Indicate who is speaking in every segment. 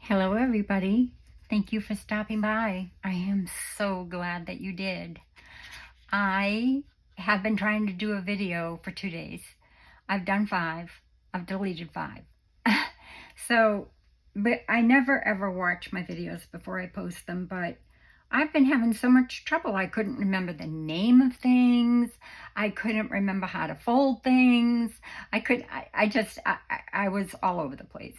Speaker 1: Hello, everybody. Thank you for stopping by. I am so glad that you did. I have been trying to do a video for 2 days. I've done 5. I've deleted 5. But I never ever watch my videos before I post them, but I've been having so much trouble. I couldn't remember the name of things. I couldn't remember how to fold things. I was all over the place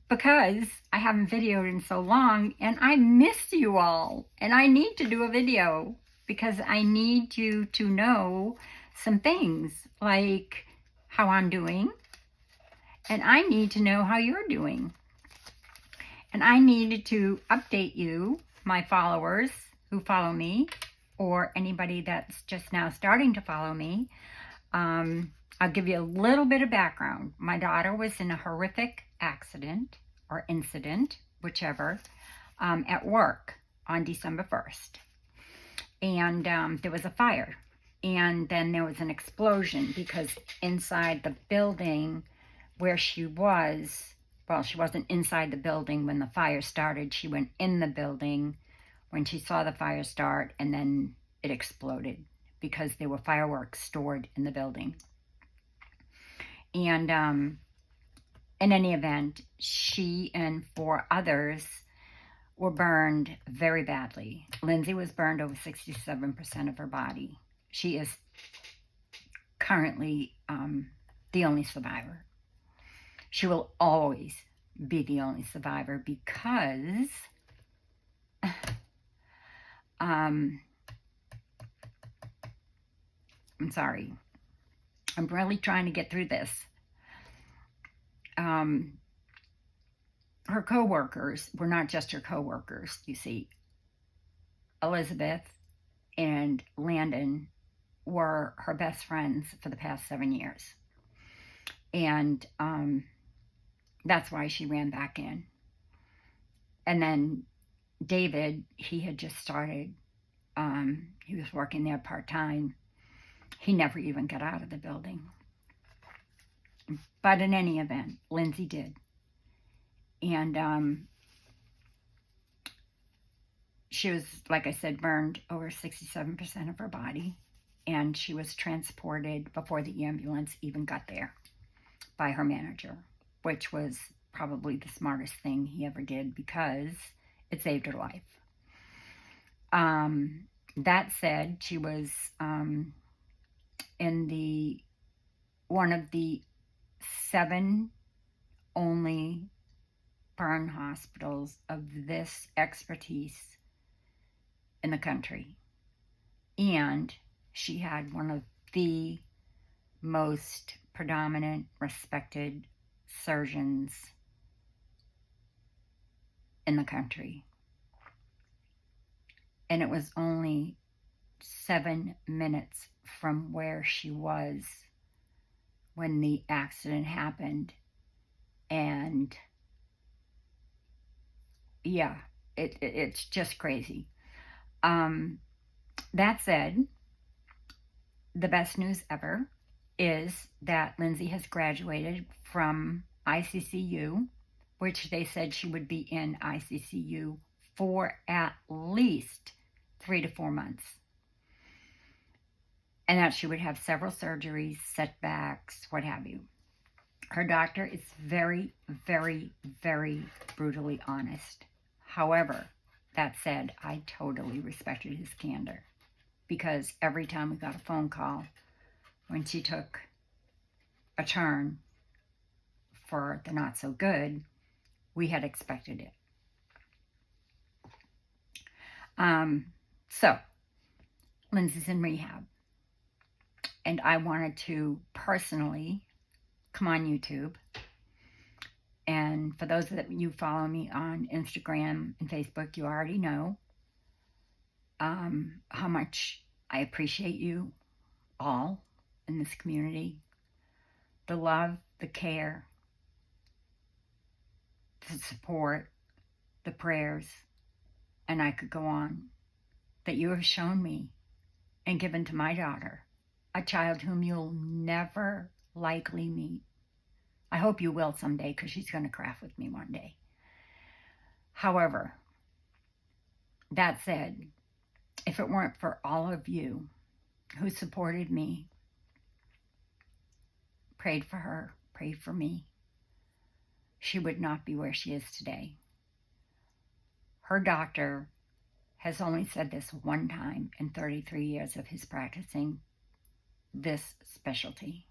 Speaker 1: because I haven't videoed in so long and I missed you all and I need to do a video because I need you to know some things like how I'm doing, and I need to know how you're doing, and I needed to update you, my followers who follow me, or anybody that's just now starting to follow me. I'll give you a little bit of background. My daughter was in a horrific accident or incident, whichever, at work on December 1st. And there was a fire. And then there was an explosion because inside the building where she was, well, she wasn't inside the building when the fire started. She went in the building when she saw the fire start, and then it exploded because there were fireworks stored in the building. And in any event, she and 4 others were burned very badly. Lindsay was burned over 67% of her body. She is currently the only survivor. She will always be the only survivor because I'm sorry. I'm really trying to get through this. Her co-workers were not just her co-workers, you see. Elizabeth and Landon were her best friends for the past 7 years. And that's why she ran back in. And then David, he had just started. He was working there part-time. He never even got out of the building. But in any event, Lindsay did. And she was, like I said, burned over 67% of her body. And she was transported before the ambulance even got there by her manager, which was probably the smartest thing he ever did because it saved her life. That said, she was in one of the 7 only burn hospitals of this expertise in the country. And she had one of the most predominant, respected surgeons in the country. And it was only 7 minutes from where she was when the accident happened. And yeah, it's just crazy. That said, the best news ever is that Lindsay has graduated from ICCU, which they said she would be in ICCU for at least 3 to 4 months. And that she would have several surgeries, setbacks, what have you. Her doctor is very, very, very brutally honest. However, that said, I totally respected his candor because every time we got a phone call when she took a turn for the not so good, we had expected it. So, Lindsay's in rehab. And I wanted to personally come on YouTube. And for those that you follow me on Instagram and Facebook, you already know how much I appreciate you all in this community. The love, the care, the support, the prayers, and I could go on, that you have shown me and given to my daughter, a child whom you'll never likely meet. I hope you will someday because she's going to craft with me one day. However, that said, if it weren't for all of you who supported me, prayed for her, prayed for me, she would not be where she is today. Her doctor has only said this one time in 33 years of his practicing this specialty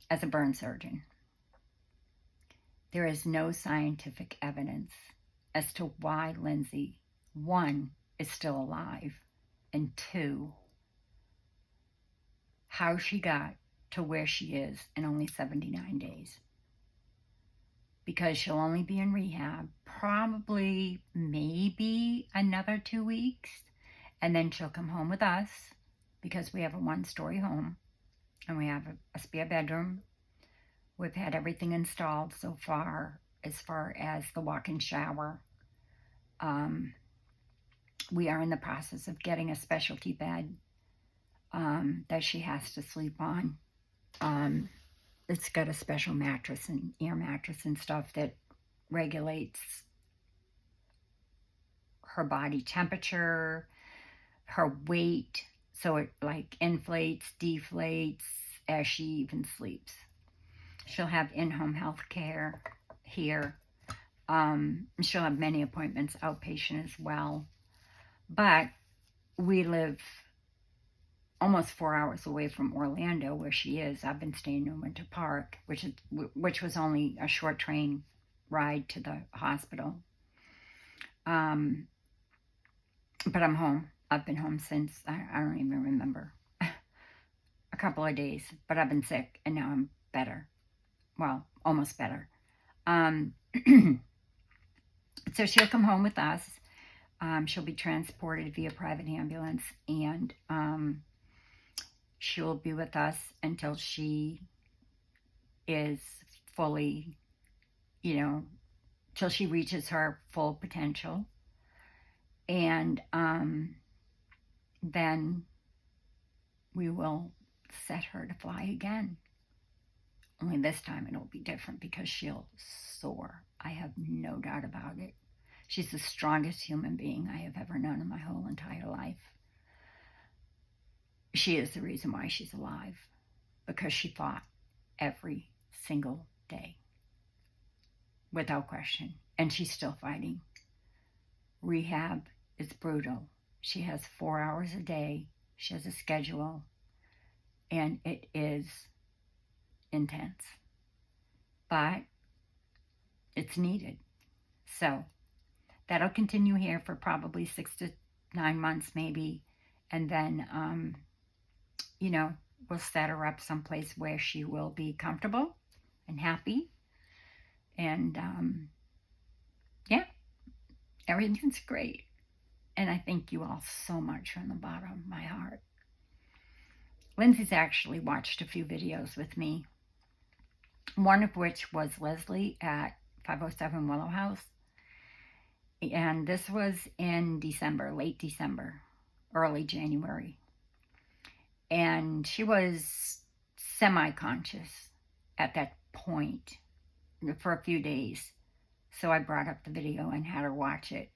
Speaker 1: as a burn surgeon. There is no scientific evidence as to why Lindsay, one, is still alive, and two, how she got to where she is in only 79 days. Because she'll only be in rehab probably maybe another 2 weeks, and then she'll come home with us because we have a one-story home and we have a spare bedroom. We've had everything installed so far as the walk-in shower. We are in the process of getting a specialty bed that she has to sleep on. It's got a special mattress and air mattress and stuff that regulates her body temperature, her weight, so it like inflates, deflates as she even sleeps. She'll have in-home health care here. She'll have many appointments, outpatient as well. But we live almost 4 hours away from Orlando, where she is. I've been staying in Winter Park, which was only a short train ride to the hospital. But I'm home. I've been home since, I don't even remember, a couple of days. But I've been sick, and now I'm better. Well, almost better. So she'll come home with us. She'll be transported via private ambulance, and she'll be with us until she is fully, till she reaches her full potential. And then we will set her to fly again. Only this time it'll be different because she'll soar. I have no doubt about it. She's the strongest human being I have ever known in my whole entire life. She is the reason why she's alive, because she fought every single day, without question, and she's still fighting. Rehab is brutal. She has 4 hours a day. She has a schedule, and it is intense, but it's needed. So that'll continue here for probably 6 to 9 months maybe, and then we'll set her up someplace where she will be comfortable and happy, and yeah, everything's great. And I thank you all so much from the bottom of my heart. Lindsay's actually watched a few videos with me, one of which was Leslie at 507 Willow House. And this was in December, late December, early January. And she was semi-conscious at that point for a few days. So I brought up the video and had her watch it.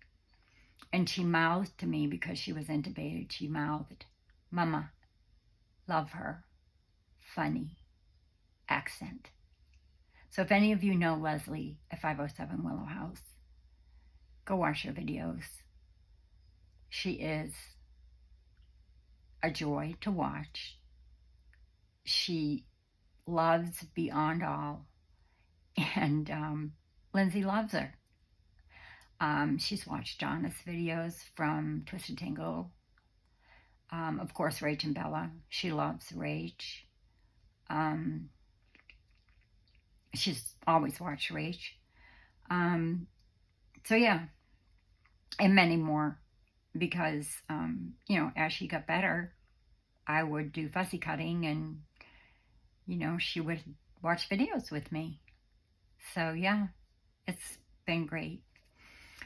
Speaker 1: And she mouthed to me, because she was intubated, she mouthed, "Mama, love her, funny, accent." So if any of you know Leslie at 507 Willow House, go watch her videos. She is a joy to watch. She loves beyond all, and Lindsay loves her. She's watched Donna's videos from Twisted Tingle. Of course, Rach and Bella. She loves Rach. She's always watched Rach. So yeah, and many more, because, as she got better, I would do fussy cutting, and, she would watch videos with me. So yeah, it's been great.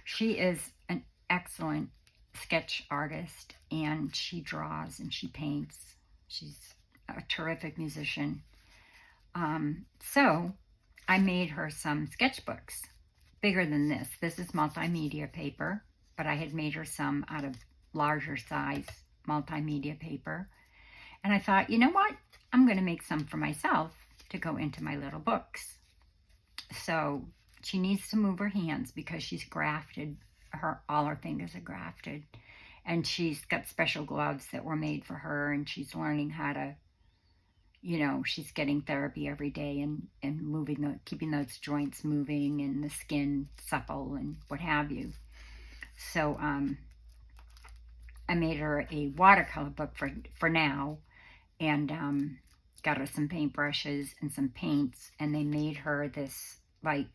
Speaker 1: She is an excellent sketch artist, and she draws and she paints. She's a terrific musician. So I made her some sketchbooks, bigger than this. This is multimedia paper, but I had made her some out of larger size multimedia paper. And I thought, you know what? I'm going to make some for myself to go into my little books. So she needs to move her hands because she's grafted. All her fingers are grafted. And she's got special gloves that were made for her, and she's learning how to, she's getting therapy every day and moving, keeping those joints moving and the skin supple and what have you. So I made her a watercolor book for now, and got her some paintbrushes and some paints, and they made her this, like,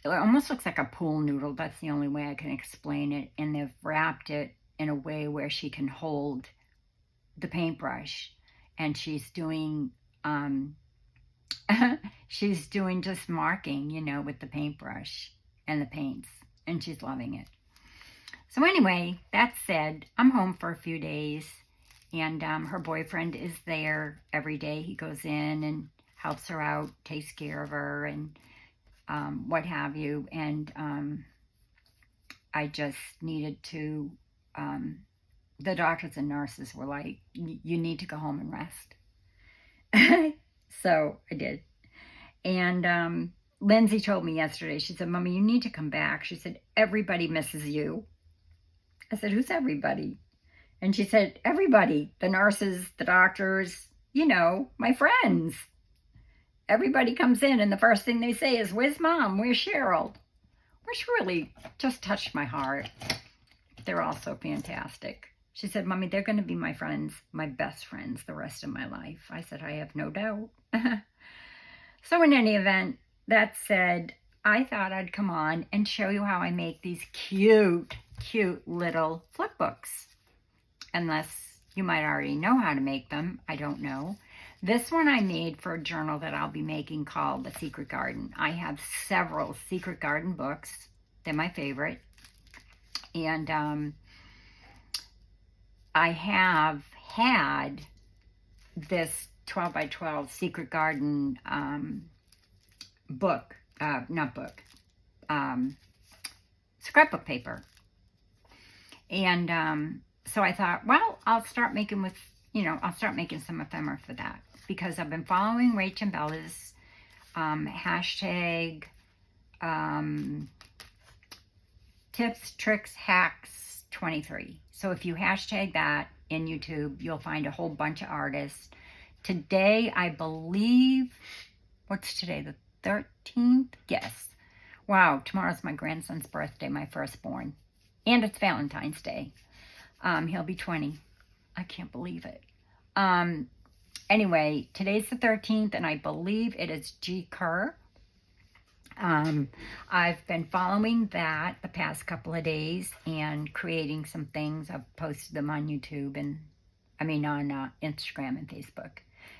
Speaker 1: it almost looks like a pool noodle. That's the only way I can explain it. And they've wrapped it in a way where she can hold the paintbrush, and she's doing she's doing just marking, with the paintbrush and the paints, and she's loving it. So anyway, that said, I'm home for a few days, and her boyfriend is there every day. He goes in and helps her out, takes care of her, and what have you. And I just needed to, the doctors and nurses were like, you need to go home and rest. So I did. And Lindsay told me yesterday, she said, Mommy, you need to come back. She said, everybody misses you. I said, who's everybody? And she said, everybody, the nurses, the doctors, my friends. Everybody comes in, and the first thing they say is, where's Mom? Where's Cheryl? Which really just touched my heart. They're all so fantastic. She said, Mommy, they're going to be my friends, my best friends, the rest of my life. I said, I have no doubt. So in any event, that said, I thought I'd come on and show you how I make these cute, cute little flip books. Unless you might already know how to make them. I don't know. This one I made for a journal that I'll be making called The Secret Garden. I have several Secret Garden books. They're my favorite. And I have had this 12 by 12 Secret Garden scrapbook paper. And so I thought, well, I'll start making some ephemera for that, because I've been following Rach and Bella's hashtag tips, tricks, hacks 23. So if you hashtag that in YouTube, you'll find a whole bunch of artists. Today, I believe, what's today, the 13th? Yes. Wow, tomorrow's my grandson's birthday, my firstborn. And it's Valentine's Day. He'll be 20. I can't believe it. Anyway, today's the 13th, and I believe it is G. Kerr. I've been following that the past couple of days and creating some things. I've posted them on YouTube and, on Instagram and Facebook.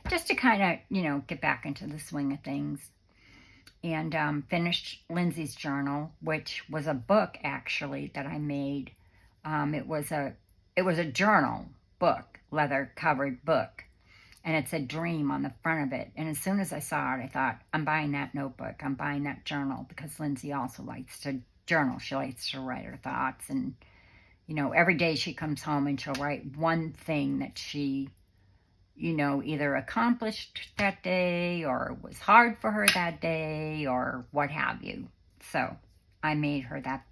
Speaker 1: Just to kind of, get back into the swing of things. And finished Lindsay's journal, which was a book, actually, that I made. It was a journal book, leather-covered book. And it said dream on the front of it. And as soon as I saw it, I thought, I'm buying that notebook. I'm buying that journal, because Lindsay also likes to journal. She likes to write her thoughts. And, every day she comes home and she'll write one thing that she, either accomplished that day or was hard for her that day or what have you. So I made her that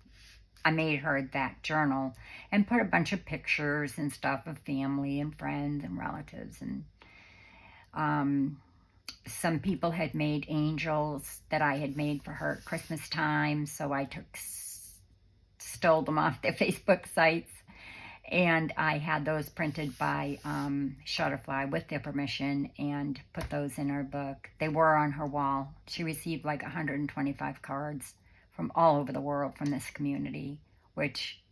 Speaker 1: journal and put a bunch of pictures and stuff of family and friends and relatives. And some people had made angels that I had made for her at Christmas time. So I stole them off their Facebook sites. And I had those printed by Shutterfly with their permission and put those in her book. They were on her wall. She received like 125 cards from all over the world from this community, which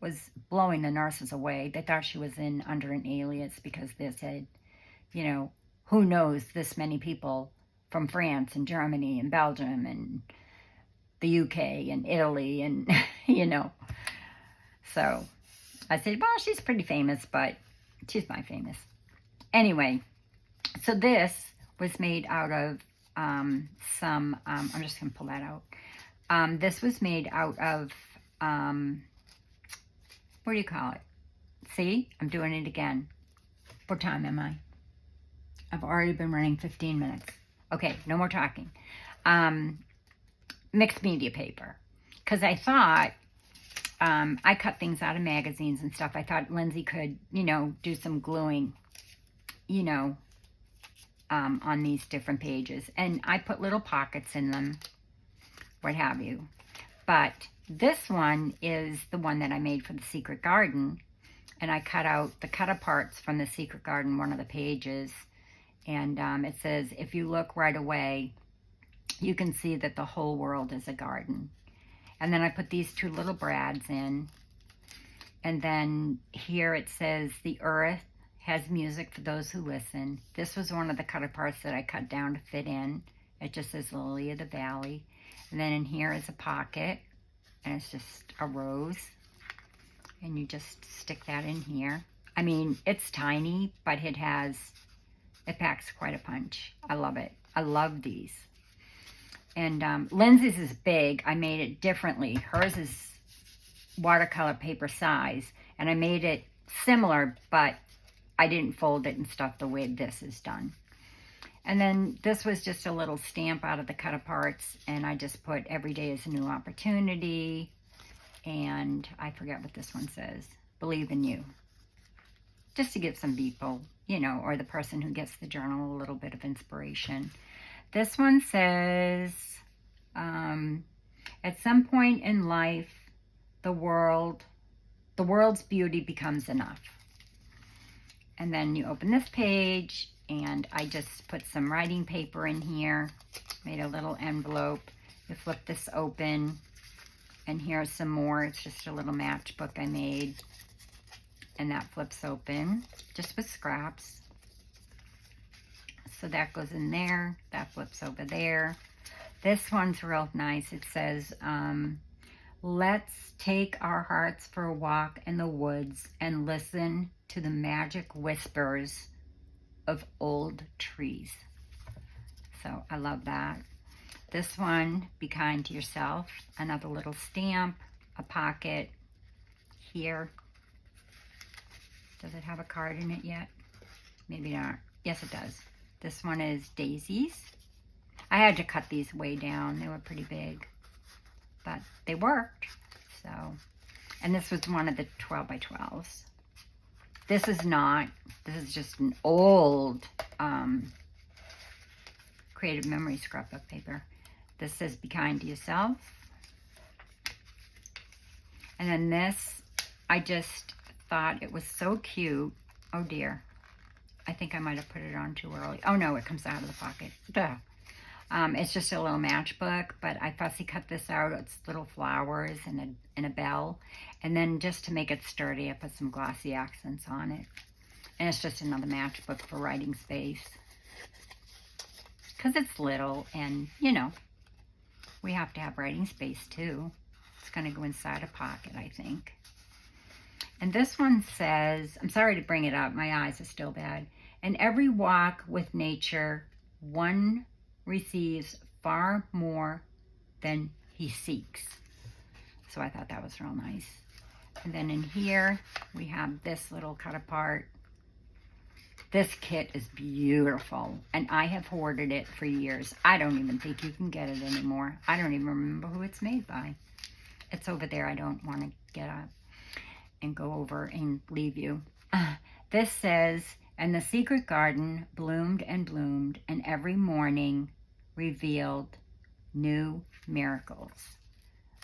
Speaker 1: was blowing the nurses away. They thought she was in under an alias, because they said, who knows this many people from France and Germany and Belgium and the UK and Italy and, So I said, well, she's pretty famous, but she's not famous. Anyway, so this was made out of I'm just going to pull that out. This was made out of, what do you call it? See, I'm doing it again. What time am I? I've already been running 15 minutes. Okay, no more talking. Mixed media paper. Because I thought, I cut things out of magazines and stuff. I thought Lindsay could, do some gluing, on these different pages. And I put little pockets in them, what have you. But this one is the one that I made for the Secret Garden. And I cut out the cut-aparts from the Secret Garden, one of the pages. And it says, if you look right away, you can see that the whole world is a garden. And then I put these two little brads in. And then here it says, the earth has music for those who listen. This was one of the cut-aparts that I cut down to fit in. It just says Lily of the Valley. And then in here is a pocket. And it's just a rose. And you just stick that in here. I mean, it's tiny, but it packs quite a punch. I love it. I love these. And Lindsay's is big. I made it differently. Hers is watercolor paper size. And I made it similar, but I didn't fold it and stuff the way this is done. And then this was just a little stamp out of the cut-aparts. And I just put every day is a new opportunity. And I forget what this one says. Believe in you. Just to give some people, or the person who gets the journal a little bit of inspiration. This one says, at some point in life, the world's beauty becomes enough. And then you open this page, and I just put some writing paper in here, made a little envelope. You flip this open. And here's some more. It's just a little matchbook I made. And that flips open, just with scraps. So that goes in there. That flips over there. This one's real nice. It says, let's take our hearts for a walk in the woods and listen to the magic whispers of old trees. So I love that. This one, be kind to yourself. Another little stamp, a pocket here. Does it have a card in it yet? Maybe not. Yes, it does. This one is daisies. I had to cut these way down. They were pretty big, but they worked. So, and this was one of the 12 by 12s. This is not. This is just an old Creative Memory scrapbook paper. This says, be kind to yourself. And then this, I just thought it was so cute. Oh dear. I think I might have put it on too early. Oh no, it comes out of the pocket. Duh. It's just a little matchbook, but I fussy cut this out. It's little flowers and a bell. And then just to make it sturdy, I put some glossy accents on it. And it's just another matchbook for writing space. Because it's little and, we have to have writing space too. It's going to go inside a pocket, I think. And this one says, I'm sorry to bring it up, my eyes are still bad. In every walk with nature, one receives far more than he seeks. So I thought that was real nice. And then in here, we have this little cut apart. This kit is beautiful, and I have hoarded it for years. I don't even think you can get it anymore. I don't even remember who it's made by. It's over there. I don't want to get up and go over and leave you. This says, and the secret garden bloomed and bloomed, and every morning revealed new miracles.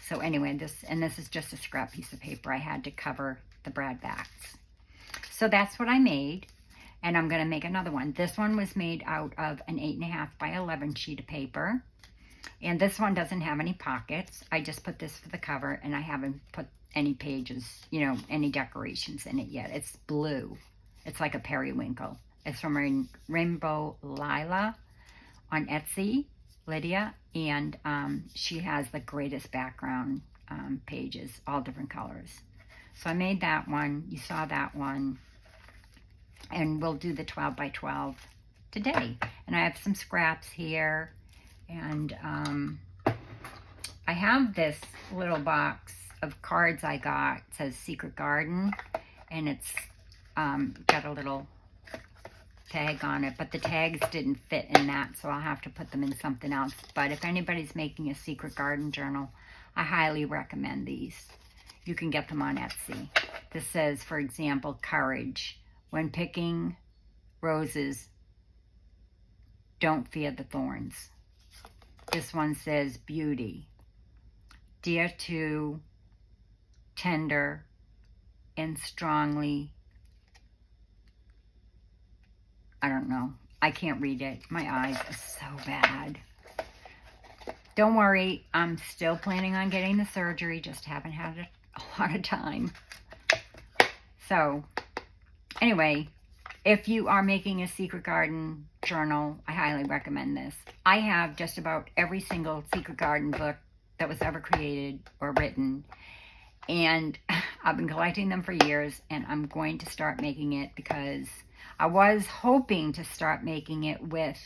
Speaker 1: So anyway, this is just a scrap piece of paper. I had to cover the brad backs. So that's what I made. And I'm going to make another one. This one was made out of an 8.5 by 11 sheet of paper. And this one doesn't have any pockets. I just put this for the cover, and I haven't put any pages, any decorations in it yet. It's blue. It's like a periwinkle. It's from Rainbow Lila on Etsy, Lydia. And she has the greatest background pages, all different colors. So I made that one. You saw that one. And we'll do the 12 by 12 today. And I have some scraps here. And I have this little box of cards I got. It says Secret Garden, and it's got a little tag on it, but the tags didn't fit in that, so I'll have to put them in something else. But if anybody's making a secret garden journal, I highly recommend these. You can get them on Etsy. This says, for example, courage. When picking roses, don't fear the thorns. This one says beauty. Dare to tender and strongly. I don't know. I can't read it. My eyes are so bad. Don't worry. I'm still planning on getting the surgery. Just haven't had a lot of time. So, anyway, if you are making a secret garden journal, I highly recommend this. I have just about every single secret garden book that was ever created or written. And I've been collecting them for years, and I'm going to start making it because I was hoping to start making it with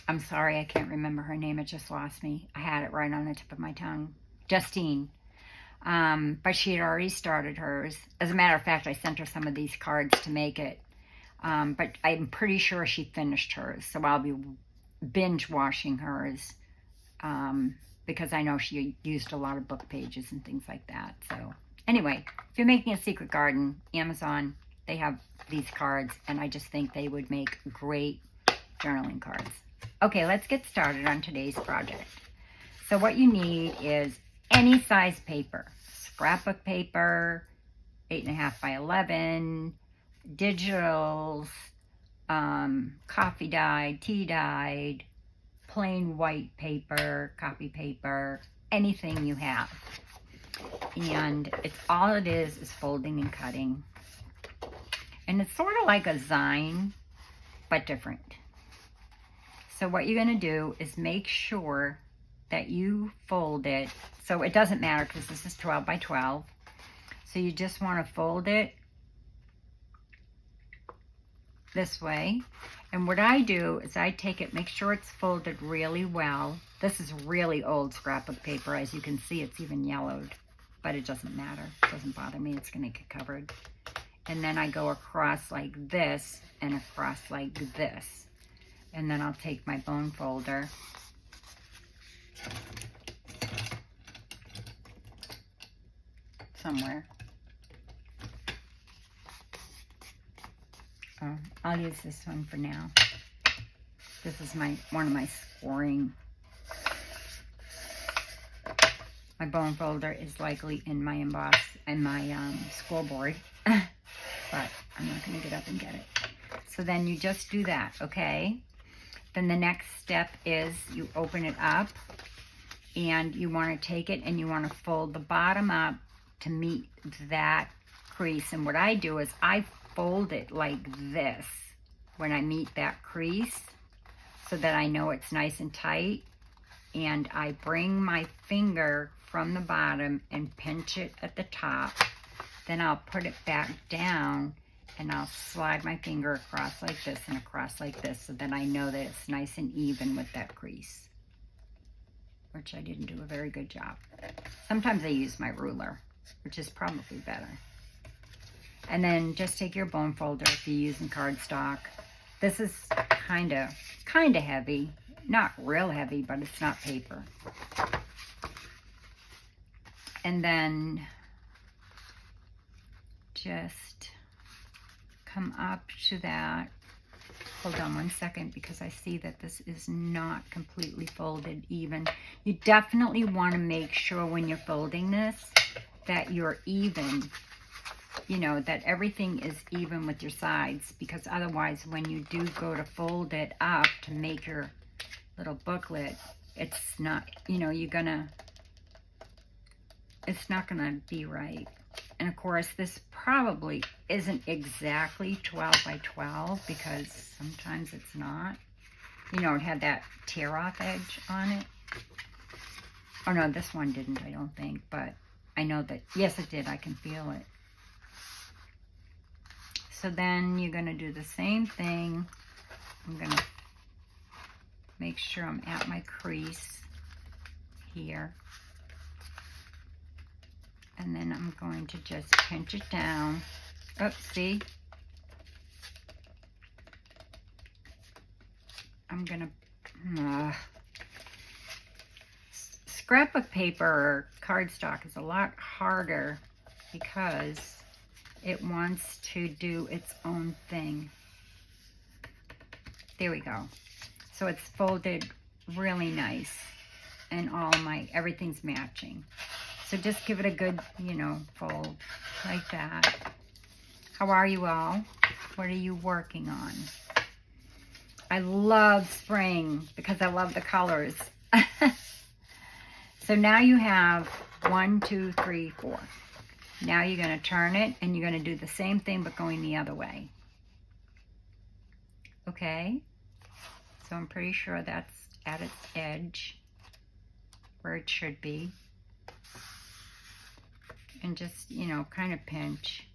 Speaker 1: I'm sorry, I can't remember her name. It just lost me. I had it right on the tip of my tongue. Justine. But she had already started hers. As a matter of fact, I sent her some of these cards to make it. But I'm pretty sure she finished hers. So I'll be binge washing hers. Because I know she used a lot of book pages and things like that. So anyway, if you're making a secret garden, Amazon, they have these cards, and I just think they would make great journaling cards. Okay, let's get started on today's project. So what you need is any size paper, scrapbook paper, 8.5 by 11, digitals, coffee dyed, tea dyed, plain white paper, copy paper, anything you have. And it's all it is folding and cutting. And it's sort of like a zine, but different. So what you're going to do is make sure that you fold it. So it doesn't matter because this is 12 by 12. So you just want to fold it this way. And what I do is I take it, make sure it's folded really well. This is really old scrapbook paper. As you can see, it's even yellowed, but it doesn't matter. It doesn't bother me. It's going to get covered. And then I go across like this and across like this. And then I'll take my bone folder somewhere. Oh, I'll use this one for now. This is one of my scoring. My bone folder is likely in my scoreboard, but I'm not going to get up and get it. So then you just do that, okay? Then the next step is you open it up, and you want to take it and you want to fold the bottom up to meet that crease. And what I do is I fold it like this when I meet that crease so that I know it's nice and tight. And I bring my finger from the bottom and pinch it at the top. Then I'll put it back down and I'll slide my finger across like this and across like this so that I know that it's nice and even with that crease, which I didn't do a very good job. Sometimes I use my ruler, which is probably better. And then just take your bone folder if you're using cardstock. This is kind of heavy. Not real heavy, but it's not paper. And then just come up to that. Hold on one second because I see that this is not completely folded even. You definitely want to make sure when you're folding this that you're even, you know, that everything is even with your sides, because otherwise when you do go to fold it up to make your little booklet, it's not, you know, it's not gonna be right. And of course this probably isn't exactly 12 by 12 because sometimes it's not. You know, it had that tear off edge on it. Oh no, this one didn't, I don't think, but I know that, yes it did, I can feel it. So then you're gonna do the same thing. I'm gonna make sure I'm at my crease here. And then I'm going to just pinch it down. Oh, see? I'm gonna, scrapbook paper or cardstock is a lot harder because it wants to do its own thing. There we go. So it's folded really nice and everything's matching. So just give it a good, fold like that. How are you all? What are you working on? I love spring because I love the colors. So now you have 1, 2, 3, 4. Now you're going to turn it and you're going to do the same thing but going the other way. Okay? So I'm pretty sure that's at its edge where it should be. And just, kind of pinch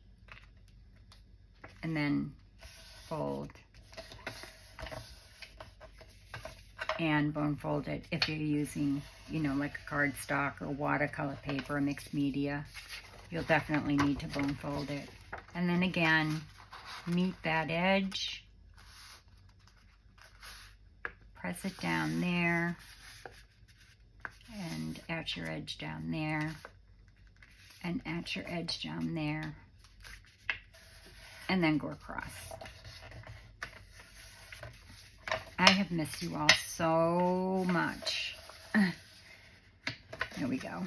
Speaker 1: and then fold and bone fold it if you're using, like a cardstock or watercolor paper or mixed media. You'll definitely need to bone fold it. And then again, meet that edge. Press it down there and at your edge down there and at your edge down there and then go across. I have missed you all so much. There we go.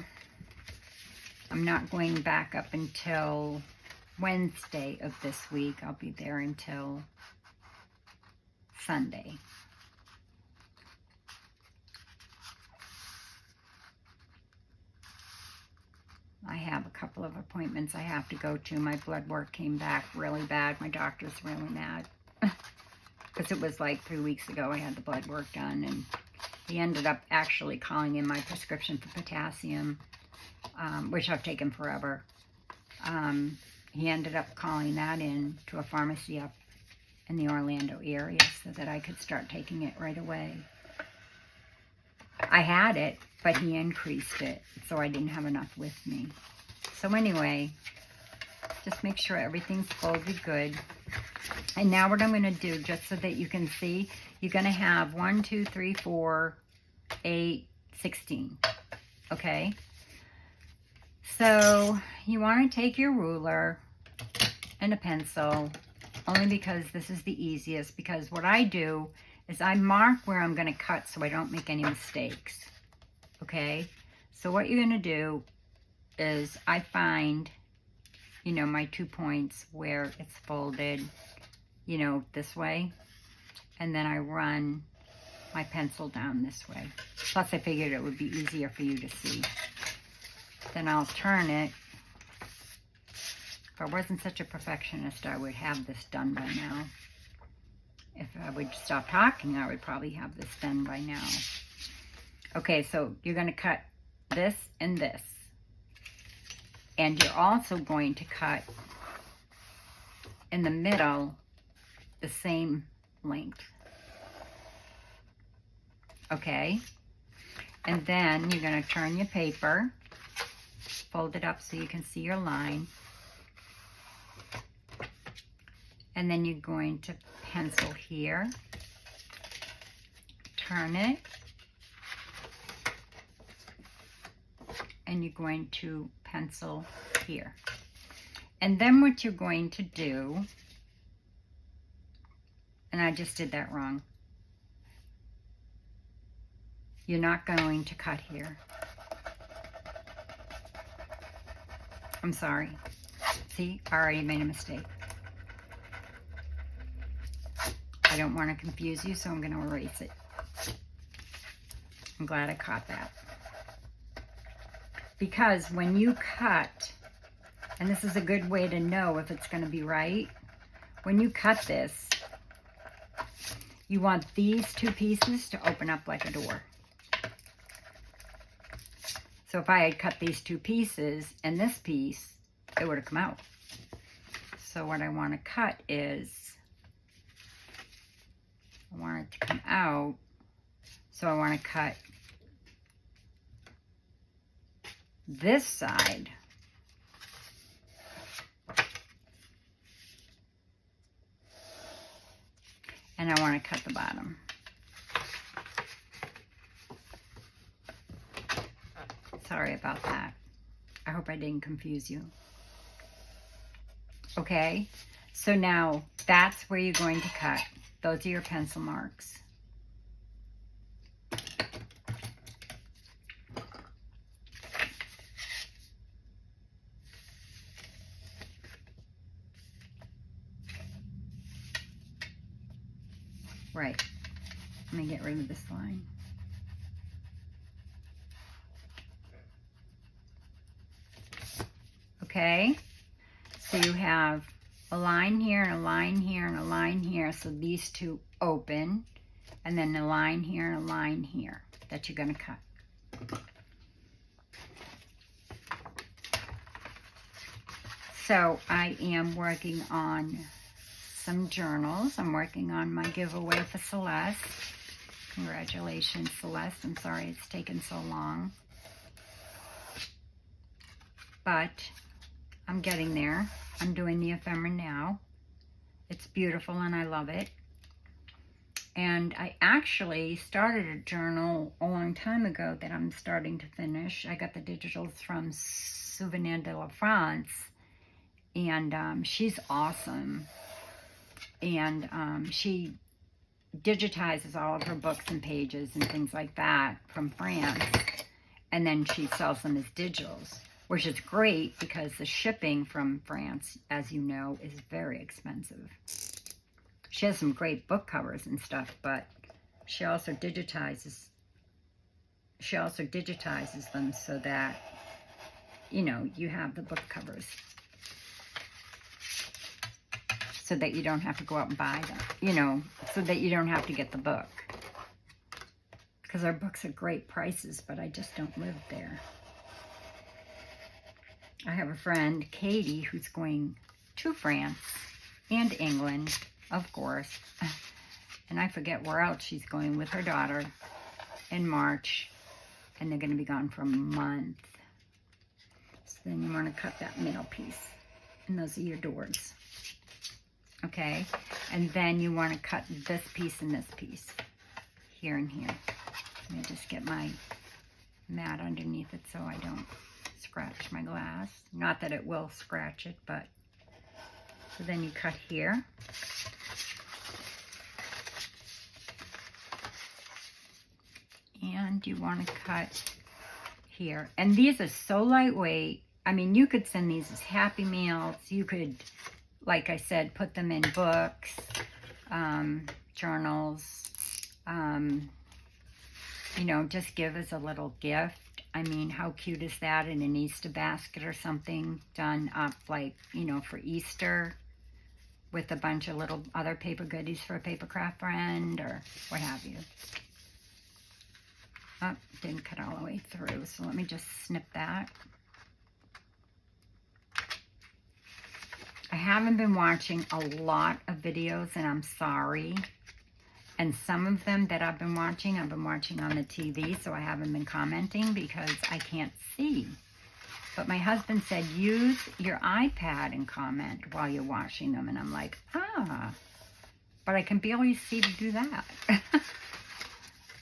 Speaker 1: I'm not going back up until Wednesday of this week. I'll be there until Sunday. I have a couple of appointments I have to go to. My blood work came back really bad. My doctor's really mad. Because it was like 3 weeks ago I had the blood work done, and he ended up actually calling in my prescription for potassium, which I've taken forever. He ended up calling that in to a pharmacy up in the Orlando area so that I could start taking it right away. I had it, but he increased it, so I didn't have enough with me. So anyway, just make sure everything's folded good. And now what I'm going to do, just so that you can see, you're going to have 1, 2, 3, 4, 8, 16. Okay? So you want to take your ruler and a pencil, only because this is the easiest, because what I do is I mark where I'm going to cut so I don't make any mistakes. Okay? So what you're going to do is I find, my 2 points where it's folded, this way, and then I run my pencil down this way. Plus I figured it would be easier for you to see. Then I'll turn it. If I wasn't such a perfectionist, I would have this done by now. If I would stop talking, I would probably have this done by now. Okay, so you're going to cut this and this. And you're also going to cut in the middle the same length. Okay? And then you're going to turn your paper, fold it up so you can see your line. And then you're going to pencil here, turn it, and you're going to pencil here. And then what you're going to do, and I just did that wrong, you're not going to cut here. I'm sorry. See, I already made a mistake. I don't want to confuse you, so I'm going to erase it. I'm glad I caught that. Because when you cut, and this is a good way to know if it's going to be right, when you cut this, you want these 2 pieces to open up like a door. So if I had cut these 2 pieces and this piece, it would have come out. So what I want to cut is, I want it to come out So I want to cut this side. And I want to cut the bottom. Sorry about that. I hope I didn't confuse you. Okay, so now that's where you're going to cut. Those are your pencil marks. Right. Let me get rid of this line. Okay, so you have a line here and a line here and a line here, so these two open, and then a line here and a line here that you're going to cut. So I am working on some journals. I'm working on my giveaway for Celeste. Congratulations, Celeste. I'm sorry it's taken so long. But I'm getting there. I'm doing the ephemera now. It's beautiful and I love it. And I actually started a journal a long time ago that I'm starting to finish. I got the digitals from Souvenir de la France. And she's awesome. And she digitizes all of her books and pages and things like that from France. And then she sells them as digitals, which is great because the shipping from France, as you know, is very expensive. She has some great book covers and stuff, but she also digitizes them so that, you know, you have the book covers, so that you don't have to go out and buy them, you know, so that you don't have to get the book. Because our books are great prices, but I just don't live there. I have a friend, Katie, who's going to France and England, of course. And I forget where else she's going with her daughter in March. And they're going to be gone for a month. So then you want to cut that middle piece. And those are your doors. Okay? And then you want to cut this piece and this piece. Here and here. Let me just get my mat underneath it so I don't scratch my glass. Not that it will scratch it, but so then you cut here. And you want to cut here. And these are so lightweight. I mean, you could send these as Happy Meals. You could, like I said, put them in books, journals, you know, just give as a little gift. I mean, how cute is that in an Easter basket or something done up like, you know, for Easter with a bunch of little other paper goodies for a paper craft friend or what have you. Oh, didn't cut all the way through, so let me just snip that. I haven't been watching a lot of videos, and I'm sorry. And some of them that I've been watching on the TV, so I haven't been commenting because I can't see. But my husband said, use your iPad and comment while you're watching them. And I'm like, but I can barely see to do that. I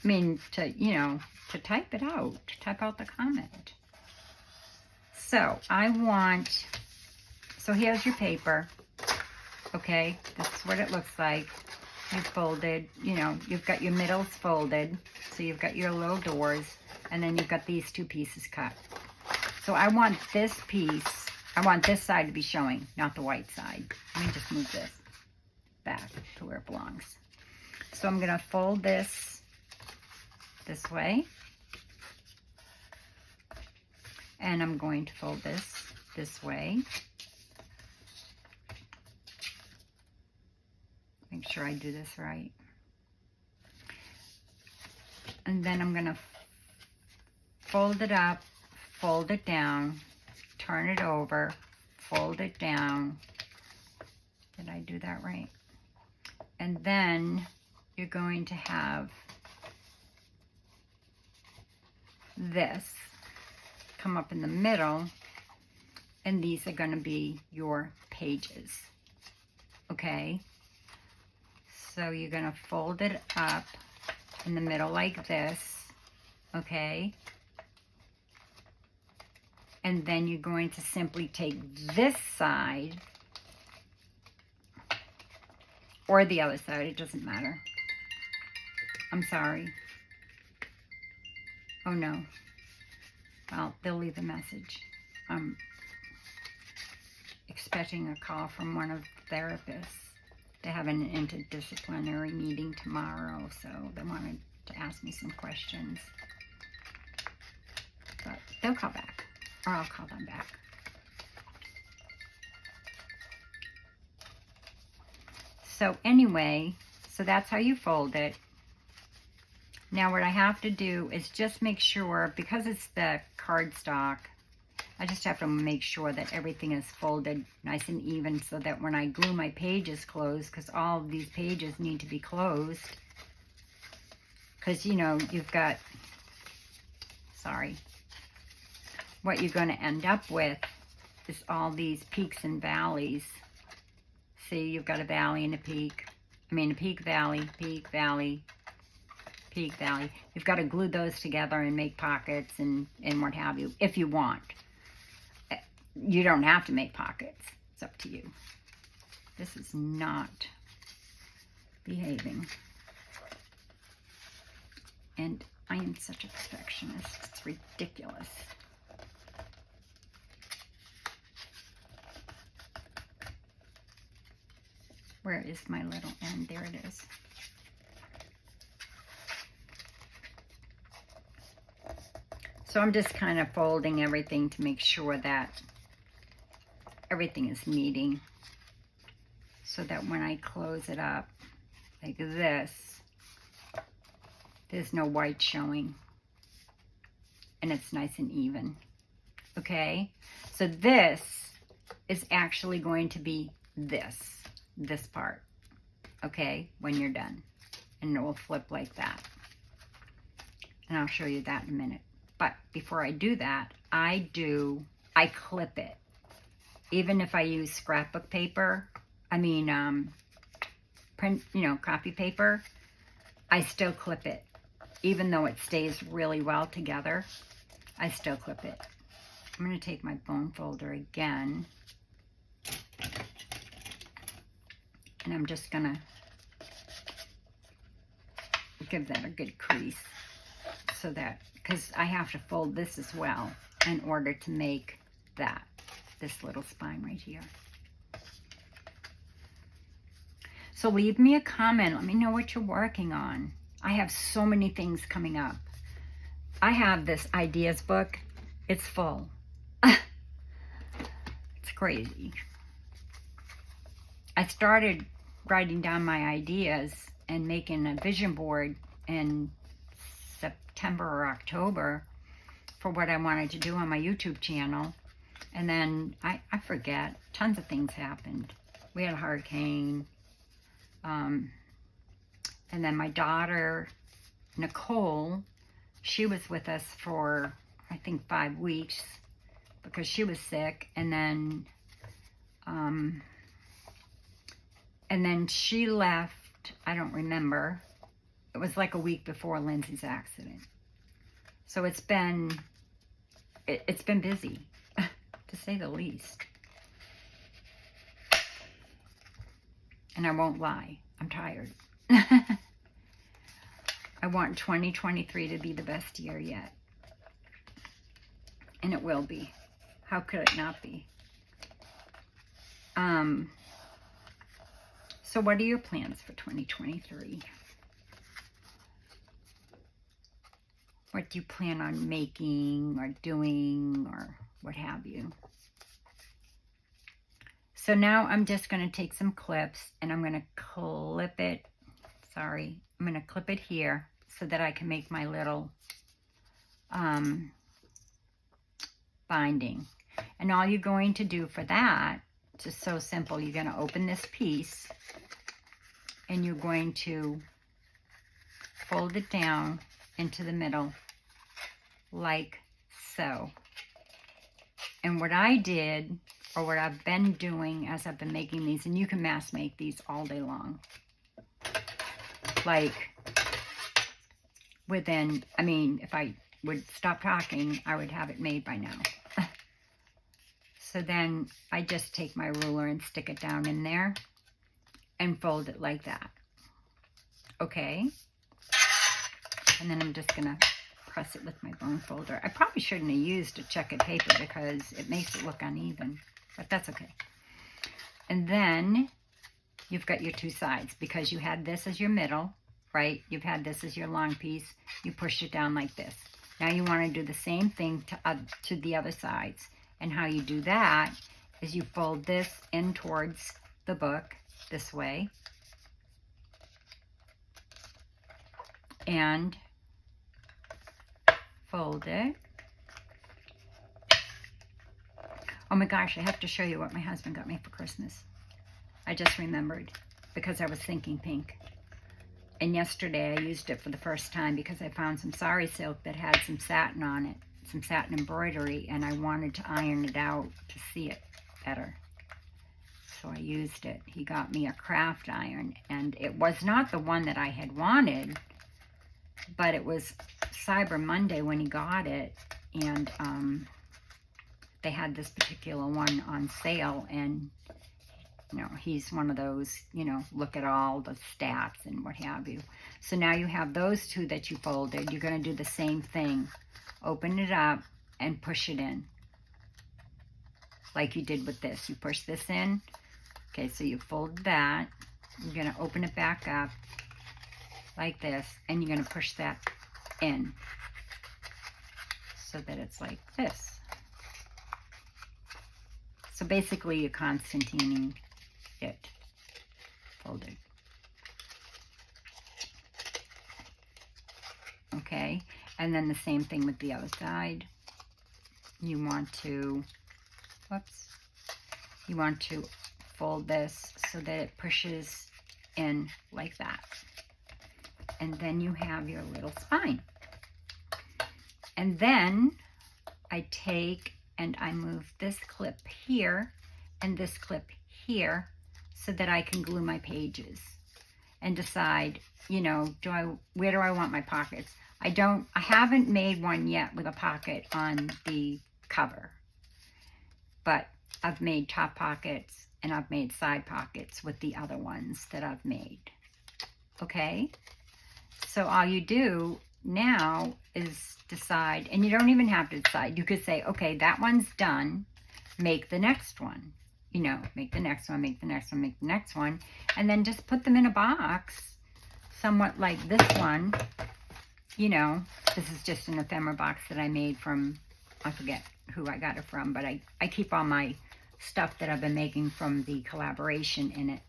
Speaker 1: mean, to, you know, to type it out, to type out the comment. So so here's your paper. Okay, this is what it looks like. You folded, you know, you've got your middles folded, so you've got your little doors, and then you've got these two pieces cut. So I want this piece, I want this side to be showing, not the white side. Let me just move this back to where it belongs. So I'm going to fold this way, and I'm going to fold this way. Make sure I do this right. And then I'm going to fold it up, fold it down, turn it over, fold it down. Did I do that right? And then you're going to have this, come up in the middle, and these are going to be your pages. Okay? So you're going to fold it up in the middle like this. Okay? And then you're going to simply take this side, or the other side, it doesn't matter. I'm sorry. Oh no. Well, they'll leave a message. I'm expecting a call from one of the therapists. They have an interdisciplinary meeting tomorrow, so they wanted to ask me some questions. But they'll call back, or I'll call them back. So anyway, so that's how you fold it. Now what I have to do is just make sure, because it's the cardstock, I just have to make sure that everything is folded nice and even so that when I glue my pages closed, because all of these pages need to be closed, because you know, you've got, sorry, what you're going to end up with is all these peaks and valleys. See, you've got a valley and a peak. I mean, a peak, valley, peak, valley, peak, valley. You've got to glue those together and make pockets and what have you, if you want. You don't have to make pockets. It's up to you. This is not behaving. And I am such a perfectionist. It's ridiculous. Where is my little end? There it is. So I'm just kind of folding everything to make sure that everything is meeting, so that when I close it up like this, there's no white showing, and it's nice and even. Okay, so this is actually going to be this part, okay, when you're done, and it will flip like that, and I'll show you that in a minute. But before I do that, I clip it. Even if I use scrapbook paper, print, copy paper, I still clip it. Even though it stays really well together, I still clip it. I'm going to take my bone folder again, and I'm just going to give that a good crease, so that, because I have to fold this as well in order to make this little spine right here. So leave me a comment. Let me know what you're working on. I have so many things coming up. I have this ideas book. It's full. It's crazy. I started writing down my ideas and making a vision board in September or October for what I wanted to do on my YouTube channel. And then I forget, tons of things happened. We had a hurricane. And then my daughter, Nicole, she was with us for, I think, 5 weeks because she was sick. And then she left, I don't remember. It was like a week before Lindsay's accident. So it's been busy, to say the least. And I won't lie, I'm tired. I want 2023 to be the best year yet. And it will be. How could it not be? So what are your plans for 2023? What do you plan on making or doing or what have you? So now I'm just going to take some clips and I'm going to clip it. Sorry, I'm going to clip it here so that I can make my little binding. And all you're going to do for that, it's just so simple. You're going to open this piece and you're going to fold it down into the middle like so. And what I did, or what I've been doing as I've been making these, and you can mass make these all day long. Like within, I mean, if I would stop talking, I would have it made by now. So then I just take my ruler and stick it down in there and fold it like that. Okay. And then I'm just going to press it with my bone folder. I probably shouldn't have used a checkered paper because it makes it look uneven, but that's okay. And then you've got your two sides because you had this as your middle, right? You've had this as your long piece. You push it down like this. Now you want to do the same thing to the other sides. And how you do that is you fold this in towards the book this way. And fold it. Oh my gosh, I have to show you what my husband got me for Christmas. I just remembered because I was thinking pink. And yesterday I used it for the first time because I found some sari silk that had some satin on it, some satin embroidery, and I wanted to iron it out to see it better. So I used it. He got me a craft iron, and it was not the one that I had wanted, but it was Cyber Monday when he got it, and they had this particular one on sale, and you know, he's one of those, you know, look at all the stats and what have you. So now you have those two that you folded. You're going to do the same thing. Open it up and push it in. Like you did with this. You push this in. Okay, so you fold that. You're going to open it back up like this. And you're going to push that in. So that it's like this. So basically you're Constantining it folded. Okay, and then the same thing with the other side. You want to, whoops, you want to fold this so that it pushes in like that. And then you have your little spine. And then I take and I move this clip here and this clip here so that I can glue my pages and decide, you know, where do I want my pockets? I haven't made one yet with a pocket on the cover, but I've made top pockets and I've made side pockets with the other ones that I've made. Okay, so all you do now is decide, and you don't even have to decide. You could say, okay, that one's done, make the next one. You know, make the next one, make the next one, make the next one, and then just put them in a box, somewhat like this one. You know, this is just an ephemera box that I made from, I forget who I got it from, but I keep all my stuff that I've been making from the collaboration in it.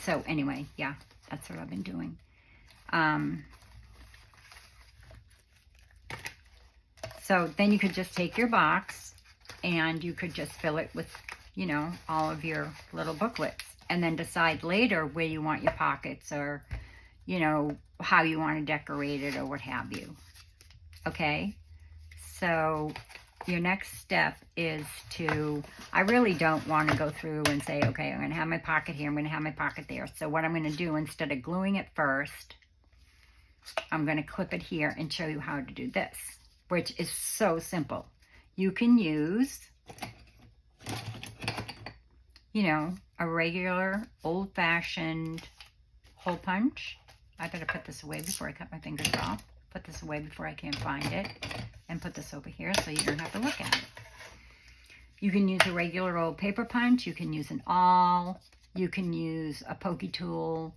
Speaker 1: So anyway, yeah, that's what I've been doing. So then you could just take your box and you could just fill it with, you know, all of your little booklets, and then decide later where you want your pockets, or, you know, how you want to decorate it or what have you. Okay, so your next step is to, I really don't want to go through and say, okay, I'm going to have my pocket here, I'm going to have my pocket there. So what I'm going to do, instead of gluing it first, I'm going to clip it here and show you how to do this, which is so simple. You can use, you know, a regular old-fashioned hole punch. I better put this away before I cut my fingers off. Put this away before I can't find it. And put this over here so you don't have to look at it. You can use a regular old paper punch. You can use an awl. You can use a pokey tool.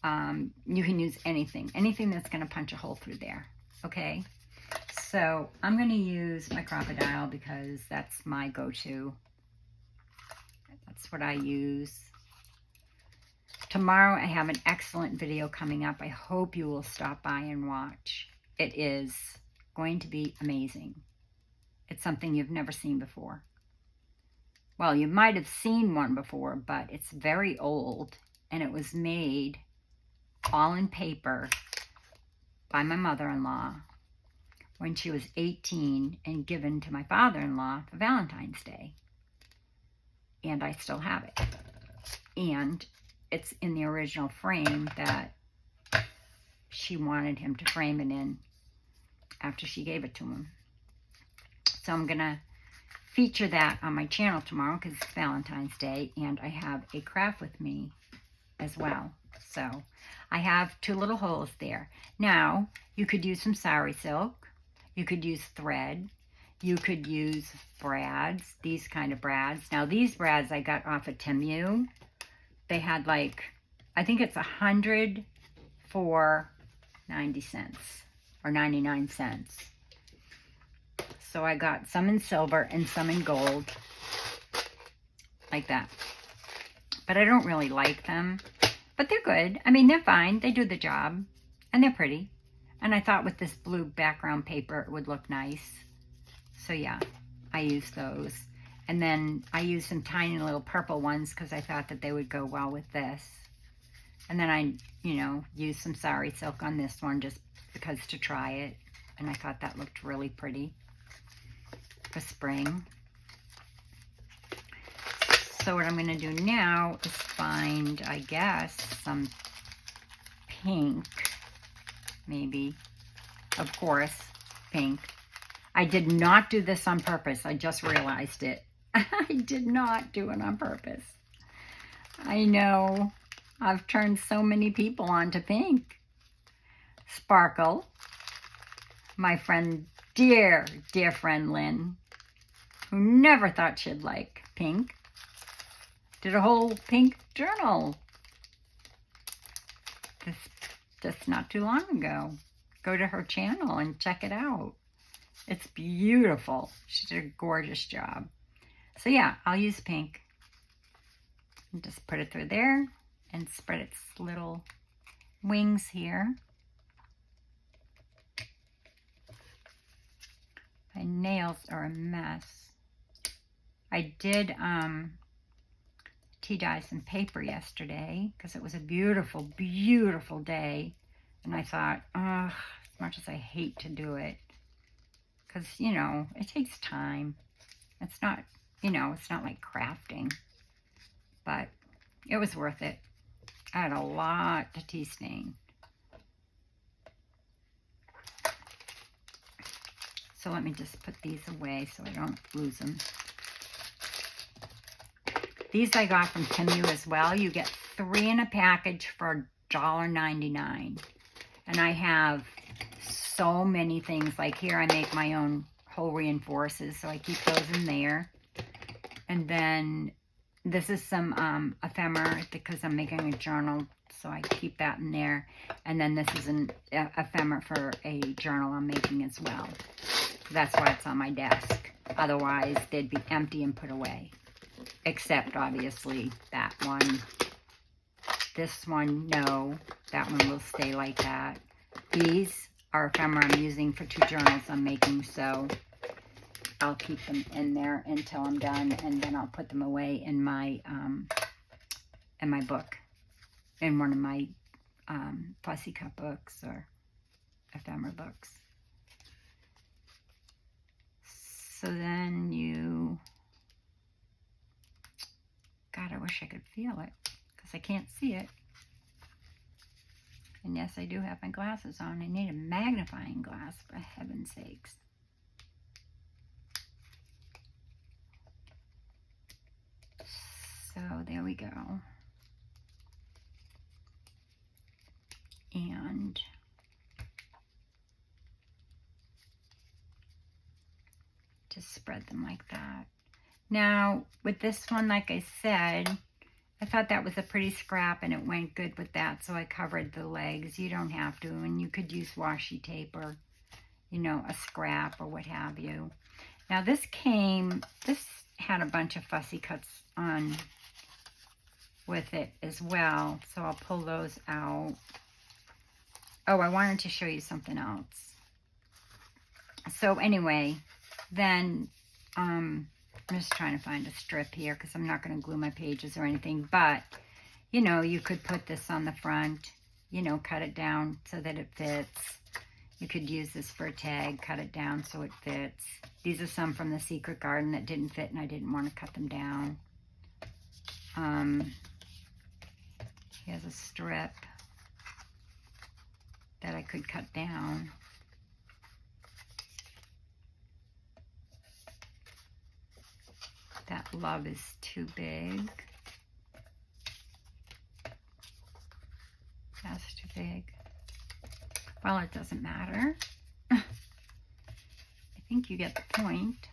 Speaker 1: You can use anything. Anything that's going to punch a hole through there. Okay? So I'm going to use my crocodile because that's my go-to. That's what I use. Tomorrow I have an excellent video coming up. I hope you will stop by and watch. It is going to be amazing. It's something you've never seen before. Well, you might have seen one before, but it's very old, and it was made all in paper by my mother-in-law when she was 18 and given to my father-in-law for Valentine's Day. And I still have it. And it's in the original frame that she wanted him to frame it in after she gave it to him. So I'm going to feature that on my channel tomorrow because it's Valentine's Day, and I have a craft with me as well. So I have 2 little holes there. Now, you could use some sari silk. You could use thread. You could use brads, these kind of brads. Now, these brads I got off of Temu. They had like, I think it's 100 for 90 cents or 99 cents. So I got some in silver and some in gold, like that. But I don't really like them, but they're good. I mean, they're fine. They do the job, and they're pretty. And I thought with this blue background paper, it would look nice. So yeah, I used those. And then I used some tiny little purple ones because I thought that they would go well with this. And then I, used some sari silk on this one just because to try it. And I thought that looked really pretty for spring. So what I'm going to do now is find, I guess, some pink, maybe. Of course, pink. I did not do this on purpose. I just realized it. I did not do it on purpose. I know. I've turned so many people on to pink. Sparkle. My friend, dear friend Lynn, who never thought she'd like pink, did a whole pink journal just not too long ago. Go to her channel and check it out. It's beautiful. She did a gorgeous job. So yeah, I'll use pink. And just put it through there and spread its little wings here. My nails are a mess. I did tea dye some paper yesterday because it was a beautiful, beautiful day. And I thought, as much as I hate to do it, because, it takes time. It's not, it's not like crafting, but it was worth it. I had a lot to tea stain. So let me just put these away so I don't lose them. These I got from Temu as well. You get 3 in a package for $1.99. And I have so many things. Like here I make my own hole reinforces, so I keep those in there. And then this is some ephemera because I'm making a journal, so I keep that in there. And then this is an ephemera for a journal I'm making as well. That's why it's on my desk. Otherwise, they'd be empty and put away. Except, obviously, that one. This one, no. That one will stay like that. These are ephemera I'm using for 2 journals I'm making, so I'll keep them in there until I'm done, and then I'll put them away in my book, in one of my fussy cut books or ephemera books. So then God, I wish I could feel it because I can't see it. And yes, I do have my glasses on. I need a magnifying glass, for heaven's sakes. So there we go. And just spread them like that. Now, with this one, like I said, I thought that was a pretty scrap and it went good with that, so I covered the legs. You don't have to, and you could use washi tape or, a scrap or what have you. Now, this had a bunch of fussy cuts on with it as well, so I'll pull those out. Oh, I wanted to show you something else. So anyway, then I'm just trying to find a strip here because I'm not going to glue my pages or anything, but you could put this on the front you know, cut it down so that it fits. You could use this for a tag, cut it down so it fits. These are some from the Secret Garden that didn't fit and I didn't want to cut them down. He has a strip that I could cut down. That love is too big. That's too big. Well, it doesn't matter. I think you get the point.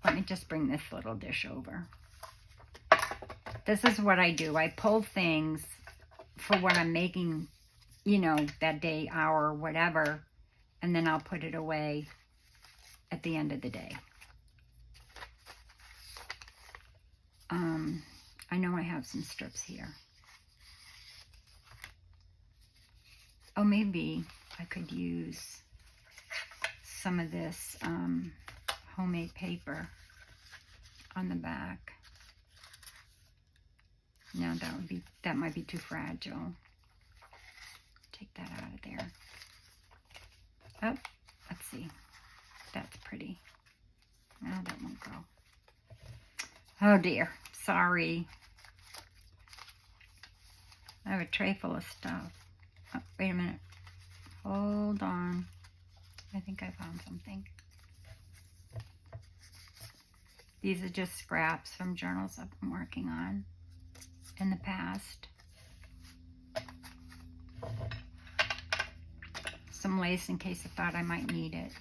Speaker 1: Let me just bring this little dish over. This is what I do. I pull things for what I'm making, you know, that day, hour, whatever, and then I'll put it away at the end of the day. I know I have some strips here. Oh, maybe I could use some of this homemade paper on the back. No, that might be too fragile. Take that out of there. Oh, let's see. That's pretty. No, that won't go. Oh dear, sorry. I have a tray full of stuff. Oh, wait a minute. Hold on. I think I found something. These are just scraps from journals I've been working on in the past. Some lace in case I thought I might need it.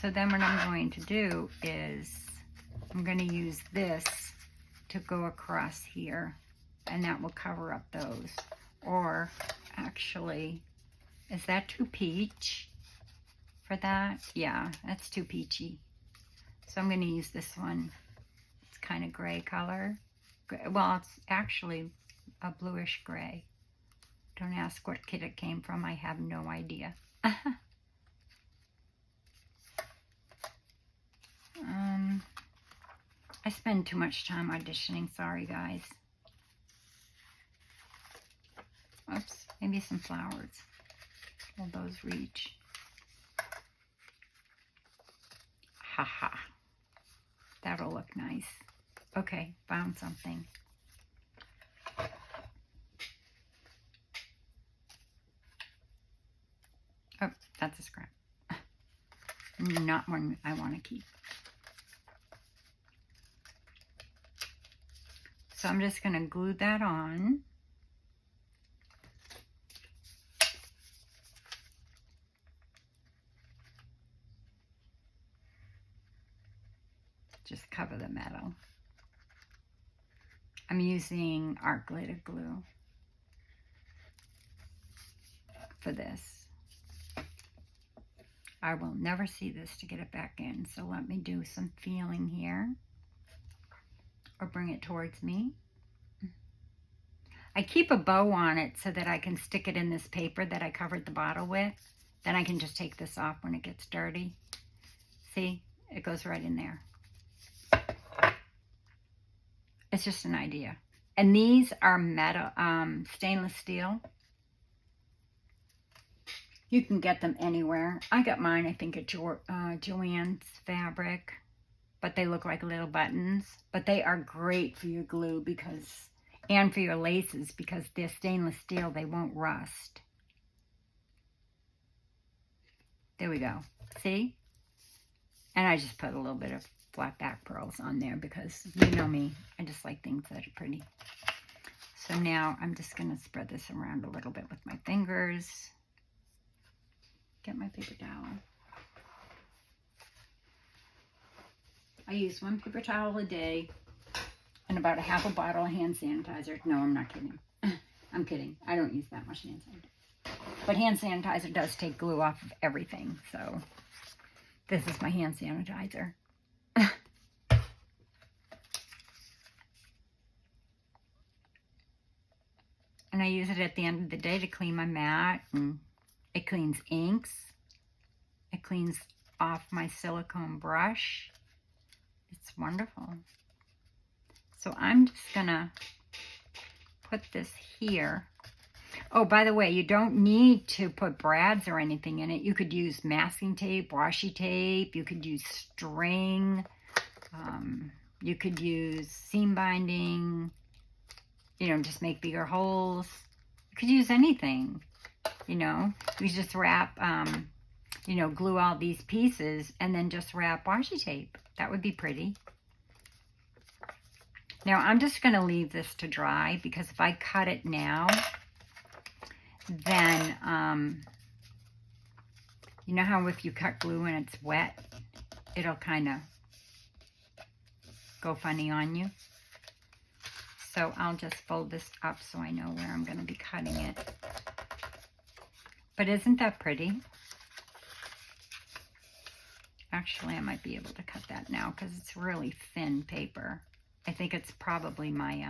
Speaker 1: So then what I'm going to do is I'm going to use this to go across here, and that will cover up those. Or actually, is that too peach for that? Yeah, that's too peachy. So I'm going to use this one. It's kind of gray color. Well, it's actually a bluish gray. Don't ask what kit it came from. I have no idea. I spend too much time auditioning. Sorry, guys. Oops, maybe some flowers. Will those reach? Haha. That'll look nice. Okay, found something. Oh, that's a scrap. Not one I want to keep. So I'm just going to glue that on. Just cover the metal. I'm using art glitter glue for this. I will never see this to get it back in, so let me do some feeling here. Or bring it towards me. I keep a bow on it so that I can stick it in this paper that I covered the bottle with. Then I can just take this off when it gets dirty. See, it goes right in there. It's just an idea. And these are metal, stainless steel. You can get them anywhere. I got mine, I think, at Joann's Fabric. But they look like little buttons. But they are great for your glue because, and for your laces, because they're stainless steel, they won't rust. There we go. See? And I just put a little bit of flat back pearls on there because you know me. I just like things that are pretty. So now I'm just going to spread this around a little bit with my fingers. Get my paper towel. I use one paper towel a day and about a half a bottle of hand sanitizer. No, I'm not kidding. I'm kidding. I don't use that much hand sanitizer. But hand sanitizer does take glue off of everything. So this is my hand sanitizer. And I use it at the end of the day to clean my mat. And it cleans inks. It cleans off my silicone brush. It's wonderful. So I'm just gonna put this here. Oh, by the way, you don't need to put brads or anything in it. You could use masking tape, washi tape. You could use string. You could use seam binding. You know, just make bigger holes. You could use anything. You know, you just wrap, you know, glue all these pieces and then just wrap washi tape. That would be pretty. Now, I'm just going to leave this to dry because if I cut it now, then, you know how if you cut glue and it's wet, it'll kind of go funny on you. So I'll just fold this up so I know where I'm going to be cutting it. But isn't that pretty? Actually, I might be able to cut that now because it's really thin paper. I think it's probably my,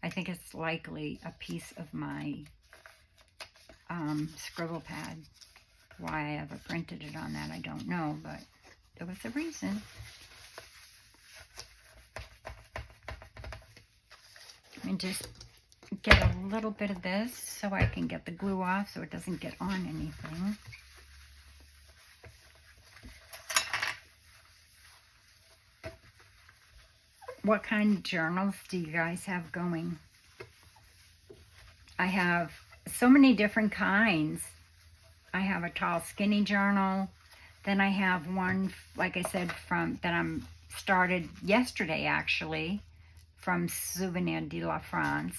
Speaker 1: I think it's likely a piece of my scribble pad. Why I ever printed it on that, I don't know, but there was a reason. And just get a little bit of this so I can get the glue off so it doesn't get on anything. What kind of journals do you guys have going? I have so many different kinds. I have a tall skinny journal. Then I have one, like I said, from that I'm started yesterday actually, from Souvenir de la France.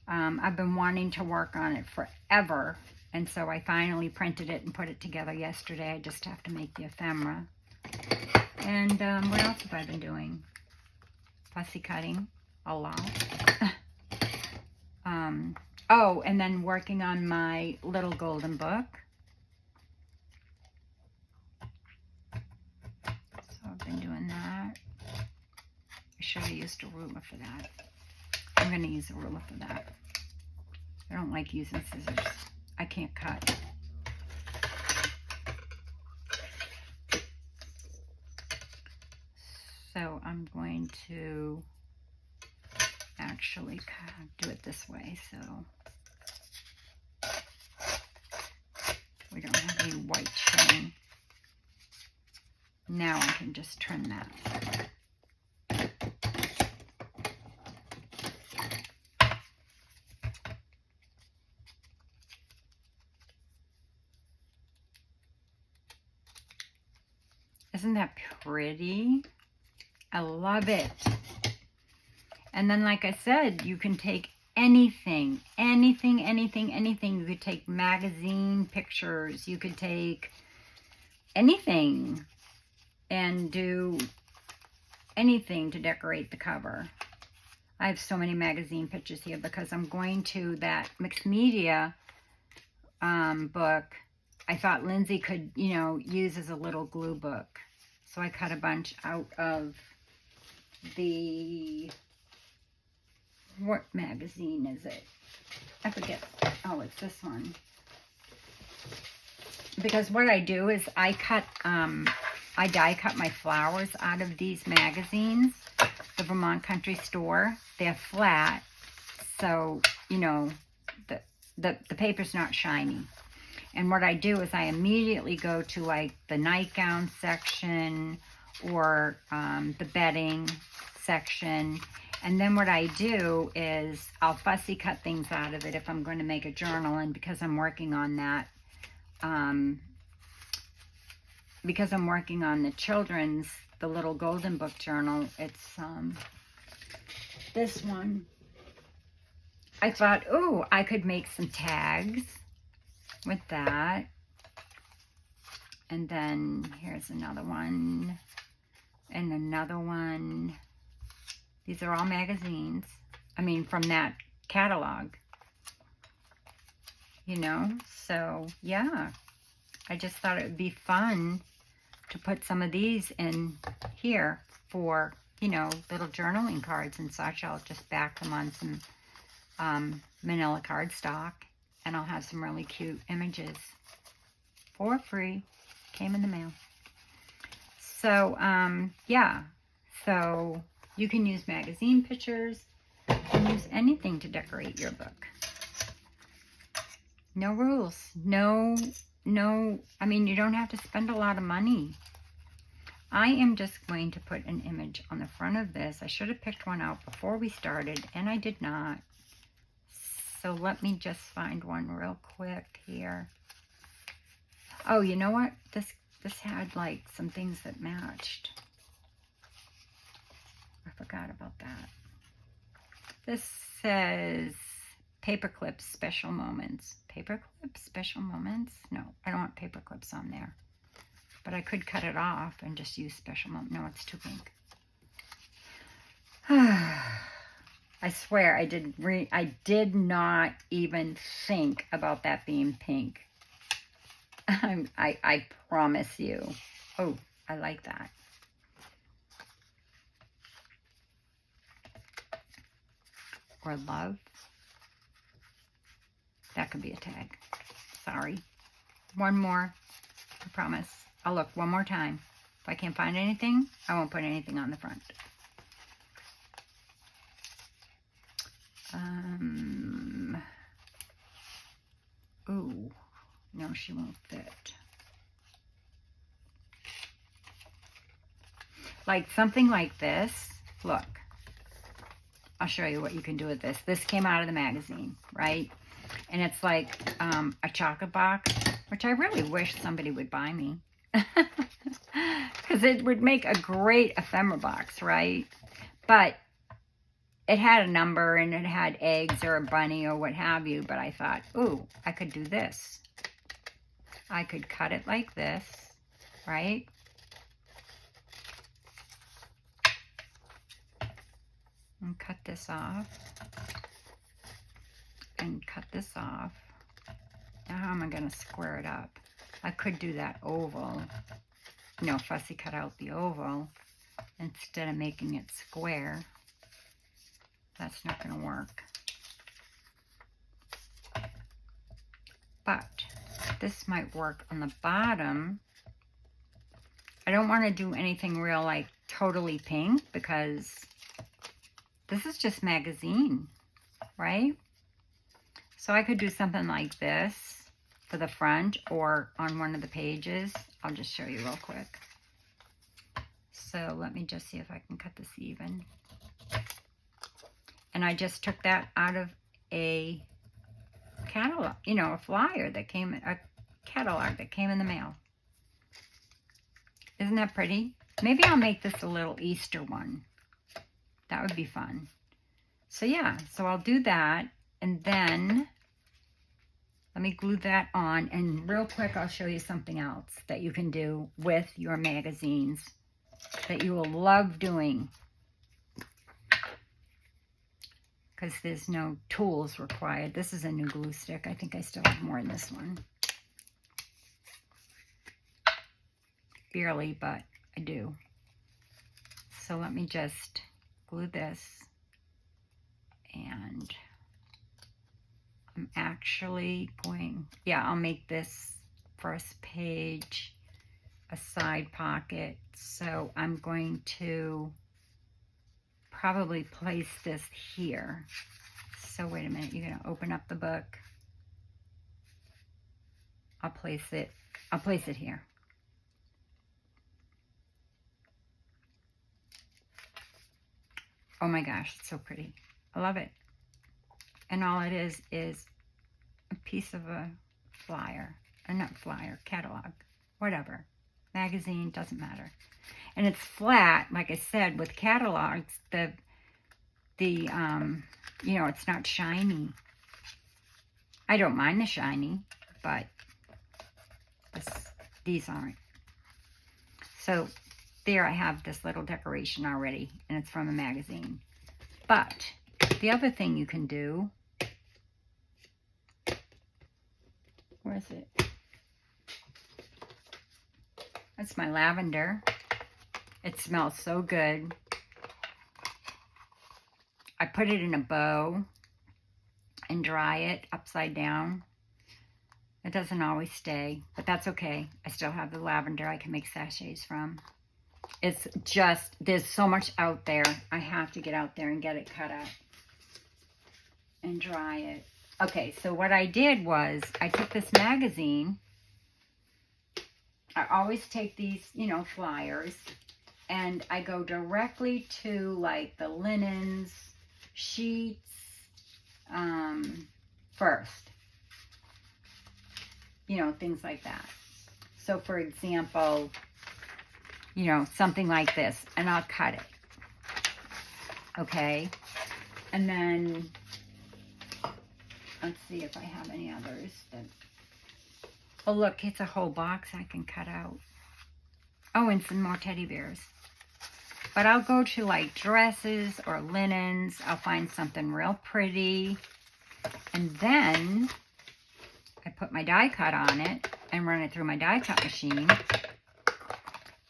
Speaker 1: I've been wanting to work on it forever, and so I finally printed it and put it together yesterday. I just have to make the ephemera. And what else have I been doing? Fussy cutting a lot. Oh, and then working on my little golden book. So I've been doing that. I should have used a ruler for that. I'm going to use a ruler for that. I don't like using scissors. I can't cut. So I'm going to actually do it this way so we don't have any white showing. Now I can just trim that. Isn't that pretty? I love it. And then, like I said, you can take anything. You could take magazine pictures. You could take anything and do anything to decorate the cover. I have so many magazine pictures here because I'm going to that mixed media book. I thought Lindsay could, you know, use as a little glue book. So I cut a bunch out of the, what magazine is it? I forget. Oh, it's this one. Because what I do is I cut, I die cut my flowers out of these magazines. The Vermont Country Store. They're flat, so, you know, the paper's not shiny. And what I do is I immediately go to like the nightgown section or the bedding section. And then what I do is I'll fussy cut things out of it if I'm going to make a journal. And because I'm working on that, because I'm working on the children's, the little golden book journal, it's this one. I thought, oh, I could make some tags with that. And then here's another one and another one. These are all magazines. I mean, from that catalog, you know? So yeah, I just thought it would be fun to put some of these in here for, you know, little journaling cards and such. I'll just back them on some manila cardstock. And I'll have some really cute images for free. Came in the mail. So, yeah. So, You can use magazine pictures. You can use anything to decorate your book. No rules. No, I mean, you don't have to spend a lot of money. I am just going to put an image on the front of this. I should have picked one out before we started, and I did not. So let me just find one real quick here. Oh, you know what? This had like some things that matched. I forgot about that. This says paperclips special moments. Paperclips special moments? No, I don't want paperclips on there. But I could cut it off and just use special moments. No, it's too pink. I swear I did not even think about that being pink. I promise you. Oh, I like that. Or love. That could be a tag. Sorry. One more. I promise. I'll look one more time. If I can't find anything, I won't put anything on the front. Ooh. No, she won't fit. Like something like this. Look. I'll show you what you can do with this. This came out of the magazine, right? And it's like a chocolate box, which I really wish somebody would buy me. Because it would make a great ephemera box, right? But it had a number and it had eggs or a bunny or what have you. But I thought, ooh, I could do this. I could cut it like this, right? And cut this off. And cut this off. Now how am I going to square it up? I could do that oval. You know, fussy cut out the oval instead of making it square. That's not going to work. But this might work on the bottom. I don't want to do anything real like totally pink because this is just magazine, right? So I could do something like this for the front or on one of the pages. I'll just show you real quick. So let me just see if I can cut this even. And I just took that out of a catalog, you know, a flyer that came, a catalog that came in the mail. Isn't that pretty? Maybe I'll make this a little Easter one. That would be fun. So yeah, so I'll do that. And then let me glue that on. And real quick, I'll show you something else that you can do with your magazines that you will love doing. Because there's no tools required. This is a new glue stick. I think I still have more in this one. Barely, but I do. So let me just glue this. And I'm actually going, yeah, I'll make this first page a side pocket. So I'm going to probably place this here. So wait a minute, you're going to open up the book. I'll place it here. Oh my gosh, it's so pretty. I love it. And all it is a piece of a flyer, not flyer, catalog, whatever. Magazine, doesn't matter. And it's flat, like I said, with catalogs, you know, it's not shiny. I don't mind the shiny, but these aren't. So there I have this little decoration already, and it's from a magazine. But the other thing you can do, where is it? That's my lavender. It smells so good. I put it in a bow and dry it upside down. It doesn't always stay, but that's okay. I still have the lavender I can make sachets from. It's just, there's so much out there. I have to get out there and get it cut up and dry it. Okay, so what I did was I took this magazine. I always take these, you know, flyers, and I go directly to like the linens, sheets, first. You know, things like that. So for example, you know, something like this, and I'll cut it. Okay. And then, let's see if I have any others that, oh look, it's a whole box I can cut out. Oh, and some more teddy bears. But I'll go to like dresses or linens. I'll find something real pretty. And then I put my die cut on it and run it through my die cut machine.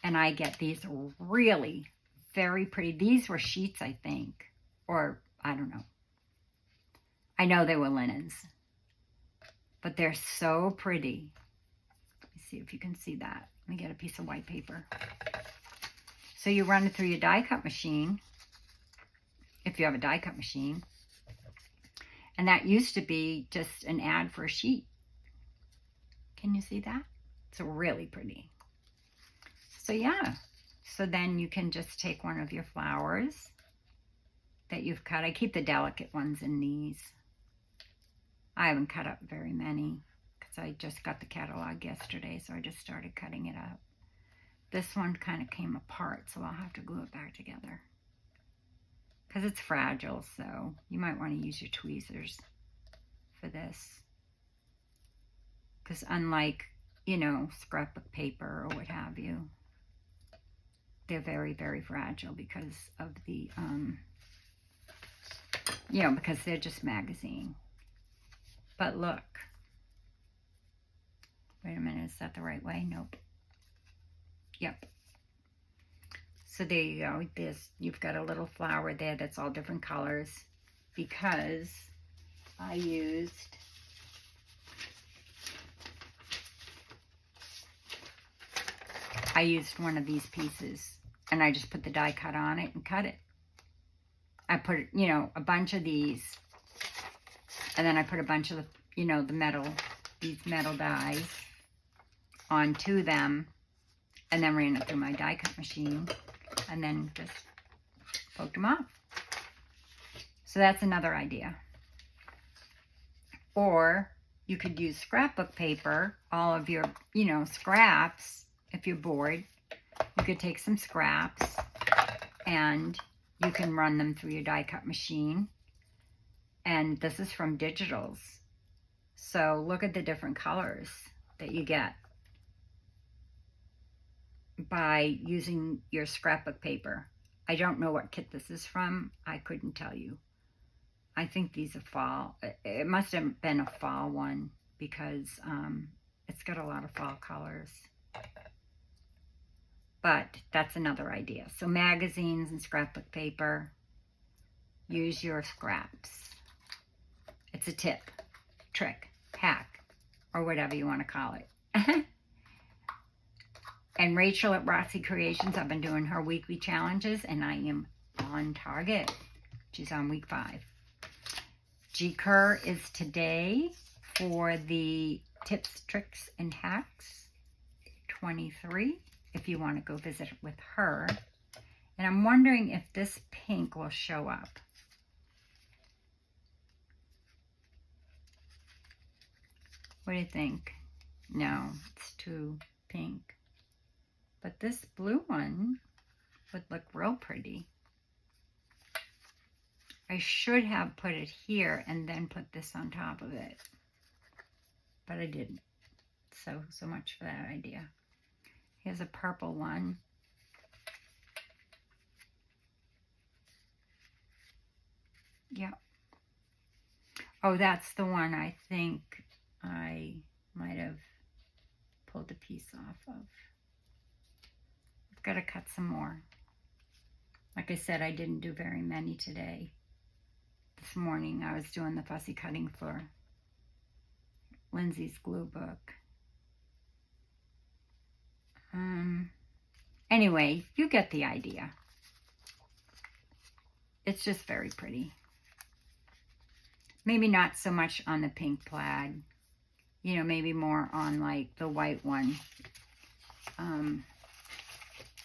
Speaker 1: And I get these really very pretty. These were sheets, I think. Or, I don't know. I know they were linens. But they're so pretty. Let me see if you can see that. Let me get a piece of white paper. So you run it through your die cut machine. If you have a die cut machine. And that used to be just an ad for a sheet. Can you see that? It's really pretty. So yeah, so then you can just take one of your flowers that you've cut. I keep the delicate ones in these. I haven't cut up very many because I just got the catalog yesterday, so I just started cutting it up. This one kind of came apart, so I'll have to glue it back together because it's fragile, so you might want to use your tweezers for this. Because unlike, you know, scrapbook paper or what have you, they're very, very fragile because of the, you know, because they're just magazine. But look. Wait a minute, is that the right way? Nope. Yep. So there you go. You've got a little flower there that's all different colors because I used one of these pieces and I just put the die cut on it and cut it. I put, you know, a bunch of these and then I put a bunch of the, you know, these metal dies onto them and then ran it through my die cut machine and then just poked them off. So that's another idea. Or you could use scrapbook paper, all of your, you know, scraps. If you're bored, you could take some scraps and you can run them through your die cut machine. And this is from Digitals. So look at the different colors that you get by using your scrapbook paper. I don't know what kit this is from. I couldn't tell you. I think these are fall. It must have been a fall one because it's got a lot of fall colors. But that's another idea. So magazines and scrapbook paper, use your scraps. It's a tip, trick, hack, or whatever you want to call it. And Rachel at Roxy Creations, I've been doing her weekly challenges and I am on target. She's on week 5. G Kerr is today for the tips, tricks, and hacks 23. If you want to go visit with her. And I'm wondering if this pink will show up. What do you think? No, it's too pink. But this blue one would look real pretty. I should have put it here and then put this on top of it. But I didn't. So much for that idea. Here's a purple one. Yep. Oh, that's the one I think I might have pulled a piece off of. I've got to cut some more. Like I said, I didn't do very many today. This morning I was doing the fussy cutting for Lindsay's glue book. Anyway, you get the idea. It's just very pretty. Maybe not so much on the pink plaid. You know, maybe more on like the white one.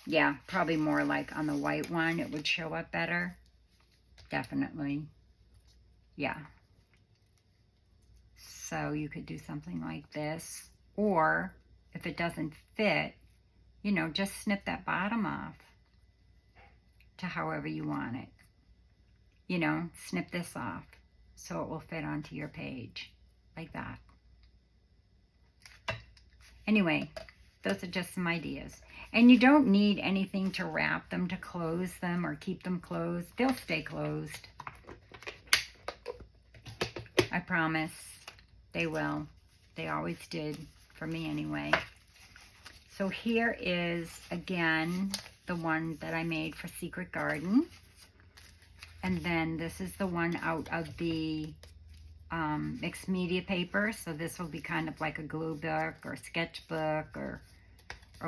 Speaker 1: Yeah, probably more like on the white one. It would show up better. Definitely. Yeah. So you could do something like this. Or if it doesn't fit, you know, just snip that bottom off to however you want it. You know, snip this off so it will fit onto your page like that. Anyway, those are just some ideas. And you don't need anything to wrap them, to close them, or keep them closed. They'll stay closed. I promise. They will. They always did, for me anyway. So here is, again, the one that I made for Secret Garden. And then this is the one out of the mixed media paper. So this will be kind of like a glue book or sketchbook or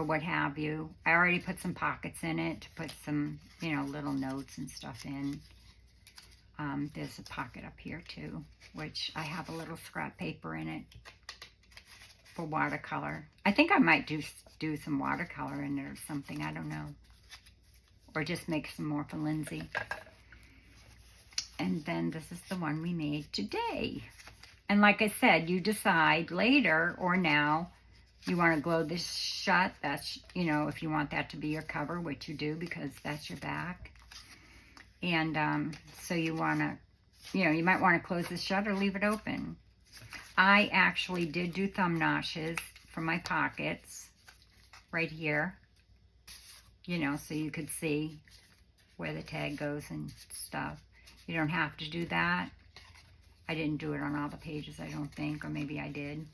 Speaker 1: what have you. I already put some pockets in it to put some, you know, little notes and stuff in. There's a pocket up here too, which I have a little scrap paper in it for watercolor. I think I might do some watercolor in it or something, I don't know. Or just make some more for Lindsay. And then this is the one we made today. And like I said, you decide later or now, you want to glue this shut. That's, you know, if you want that to be your cover, which you do because that's your back. And so you want to, you know, you might want to close this shut or leave it open. I actually did do thumb notches for my pockets right here, you know, so you could see where the tag goes and stuff. You don't have to do that. I didn't do it on all the pages, I don't think, or maybe I did.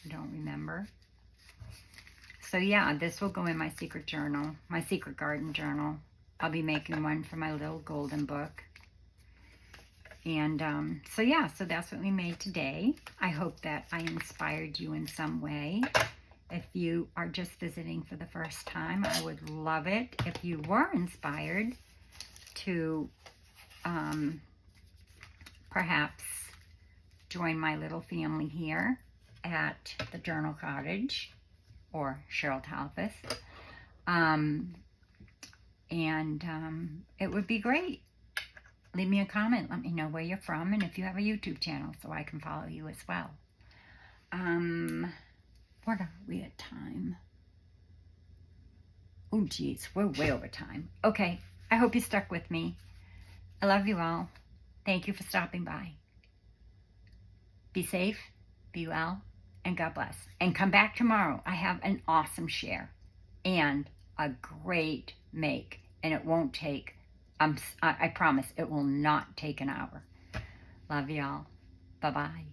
Speaker 1: I don't remember. So yeah, this will go in my secret journal, my secret garden journal. I'll be making one for my little golden book. And so yeah, so that's what we made today. I hope that I inspired you in some way. If you are just visiting for the first time, I would love it if you were inspired to perhaps join my little family here at the Journal Cottage or Cheryl Talfus. It would be great. Leave me a comment. Let me know where you're from and if you have a YouTube channel so I can follow you as well. What are we at time? Oh, geez, we're way over time. Okay, I hope you stuck with me. I love you all. Thank you for stopping by. Be safe, be well, and God bless. And come back tomorrow. I have an awesome share and a great make. And it won't take, I promise, it will not take an hour. Love y'all. Bye-bye.